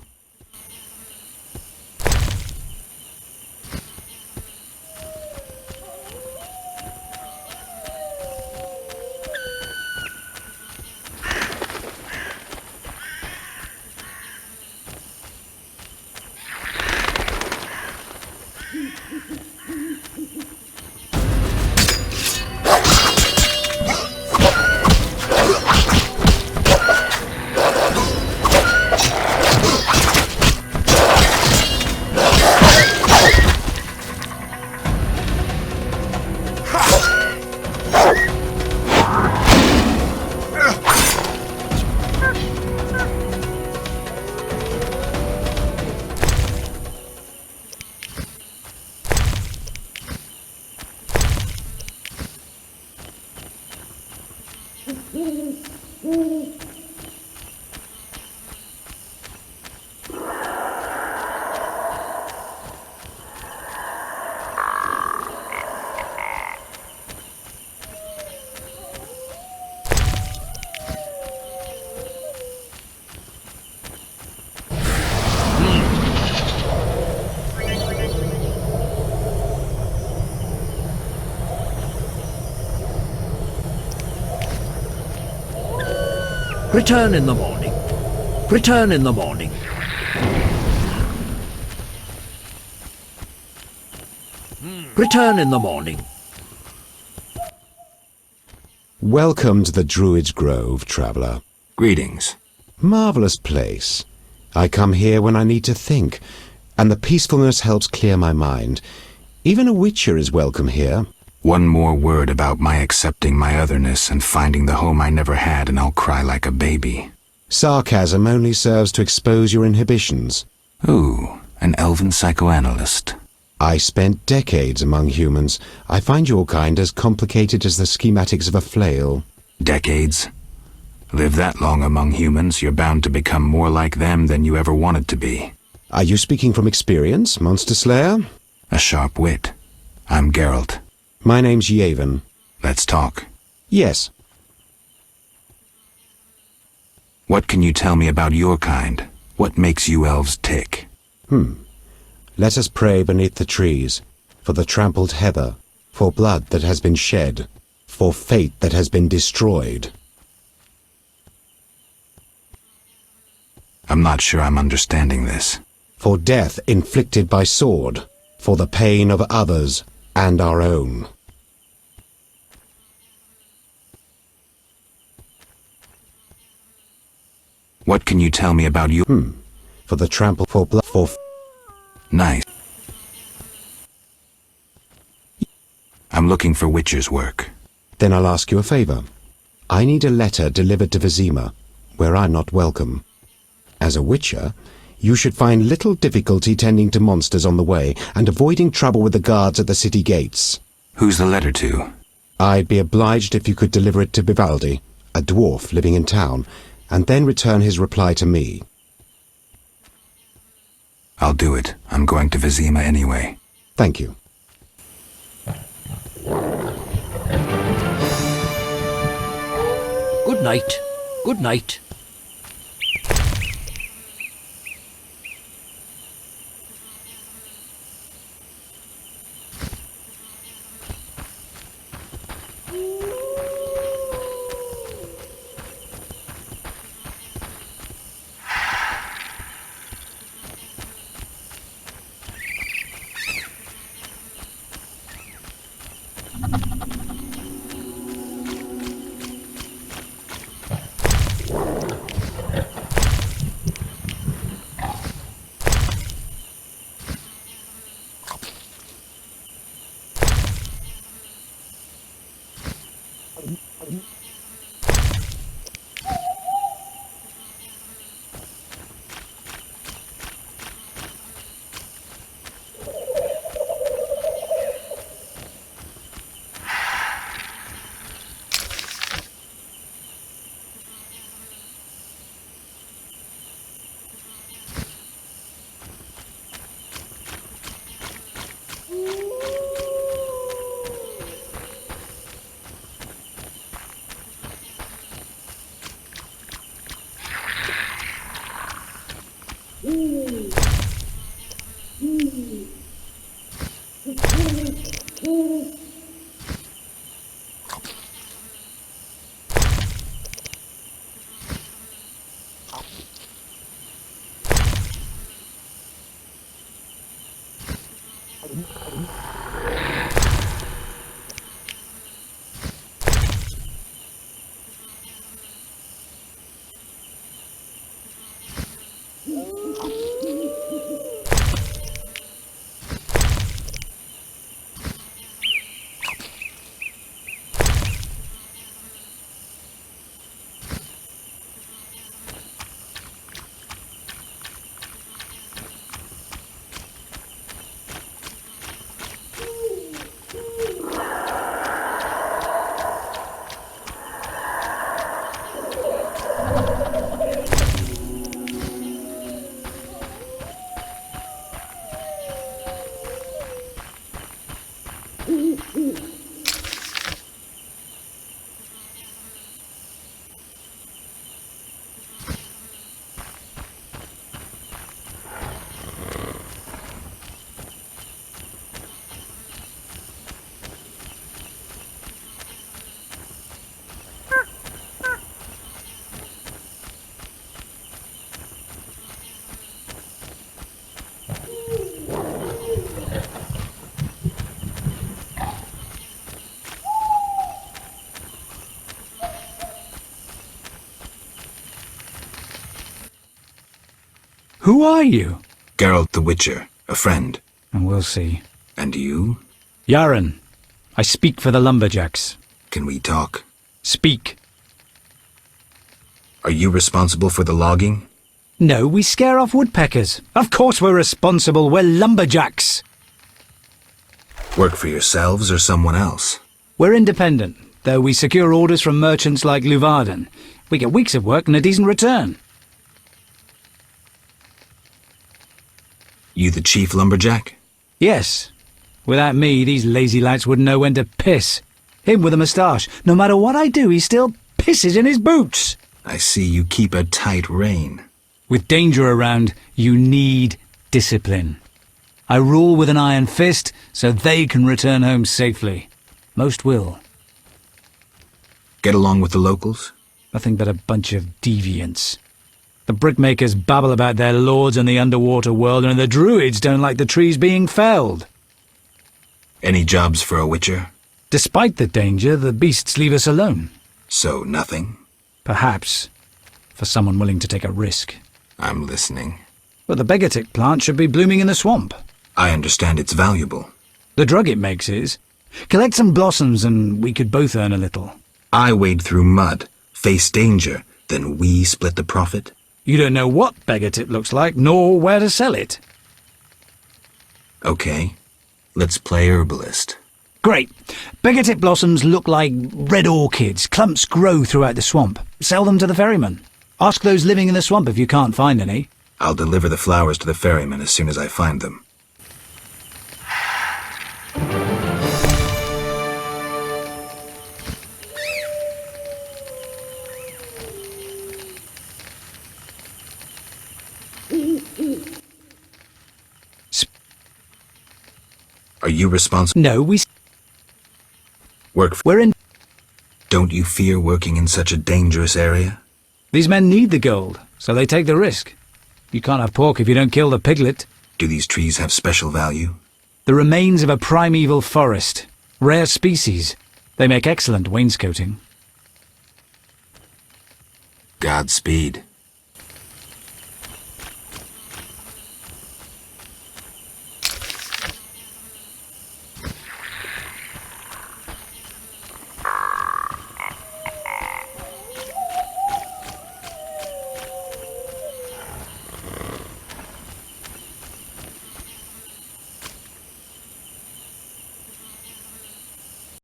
Return in the morning. Return in the morning. Return in the morning. Welcome to the Druid's Grove, traveller. Greetings. Marvellous place. I come here when I need to think, and the peacefulness helps clear my mind. Even a witcher is welcome here. One more word about my accepting my otherness and finding the home I never had, and I'll cry like a baby. Sarcasm only serves to expose your inhibitions. Ooh, an elven psychoanalyst. I spent decades among humans. I find your kind as complicated as the schematics of a flail. Decades? Live that long among humans, you're bound to become more like them than you ever wanted to be. Are you speaking from experience, Monster Slayer? A sharp wit. I'm Geralt. My name's Yavin. Let's talk. Yes. What can you tell me about your kind? What makes you elves tick? Let us pray beneath the trees, for the trampled heather, for blood that has been shed, for fate that has been destroyed. I'm not sure I'm understanding this. For death inflicted by sword, for the pain of others and our own. What can you tell me about you? For the trample, for blood, for... Nice. I'm looking for Witcher's work. Then I'll ask you a favor. I need a letter delivered to Vizima, where I'm not welcome. As a Witcher, you should find little difficulty tending to monsters on the way and avoiding trouble with the guards at the city gates. Who's the letter to? I'd be obliged if you could deliver it to Vivaldi, a dwarf living in town, and then return his reply to me. I'll do it. I'm going to Vizima anyway. Thank you. Good night. Good night. Who are you? Geralt the Witcher, a friend. And we'll see. And you? Yaren. I speak for the lumberjacks. Can we talk? Speak. Are you responsible for the logging? No, we scare off woodpeckers. Of course we're responsible. We're lumberjacks. Work for yourselves or someone else? We're independent, though we secure orders from merchants like Luvarden. We get weeks of work and a decent return. You the chief lumberjack? Yes. Without me, these lazy lads wouldn't know when to piss. Him with a moustache. No matter what I do, he still pisses in his boots. I see you keep a tight rein. With danger around, you need discipline. I rule with an iron fist, so they can return home safely. Most will. Get along with the locals? Nothing but a bunch of deviants. The brickmakers babble about their lords and the underwater world, and the druids don't like the trees being felled. Any jobs for a witcher? Despite the danger, the beasts leave us alone. So nothing? Perhaps. For someone willing to take a risk. I'm listening. But the begotic plant should be blooming in the swamp. I understand it's valuable. The drug it makes is. Collect some blossoms and we could both earn a little. I wade through mud, face danger, then we split the profit? You don't know what beggar tip looks like, nor where to sell it. Okay, let's play herbalist. Great. Beggar tip blossoms look like red orchids. Clumps grow throughout the swamp. Sell them to the ferryman. Ask those living in the swamp if you can't find any. I'll deliver the flowers to the ferryman as soon as I find them. Are you responsible? No, We're in. Don't you fear working in such a dangerous area? These men need the gold, so they take the risk. You can't have pork if you don't kill the piglet. Do these trees have special value? The remains of a primeval forest. Rare species. They make excellent wainscoting. Godspeed.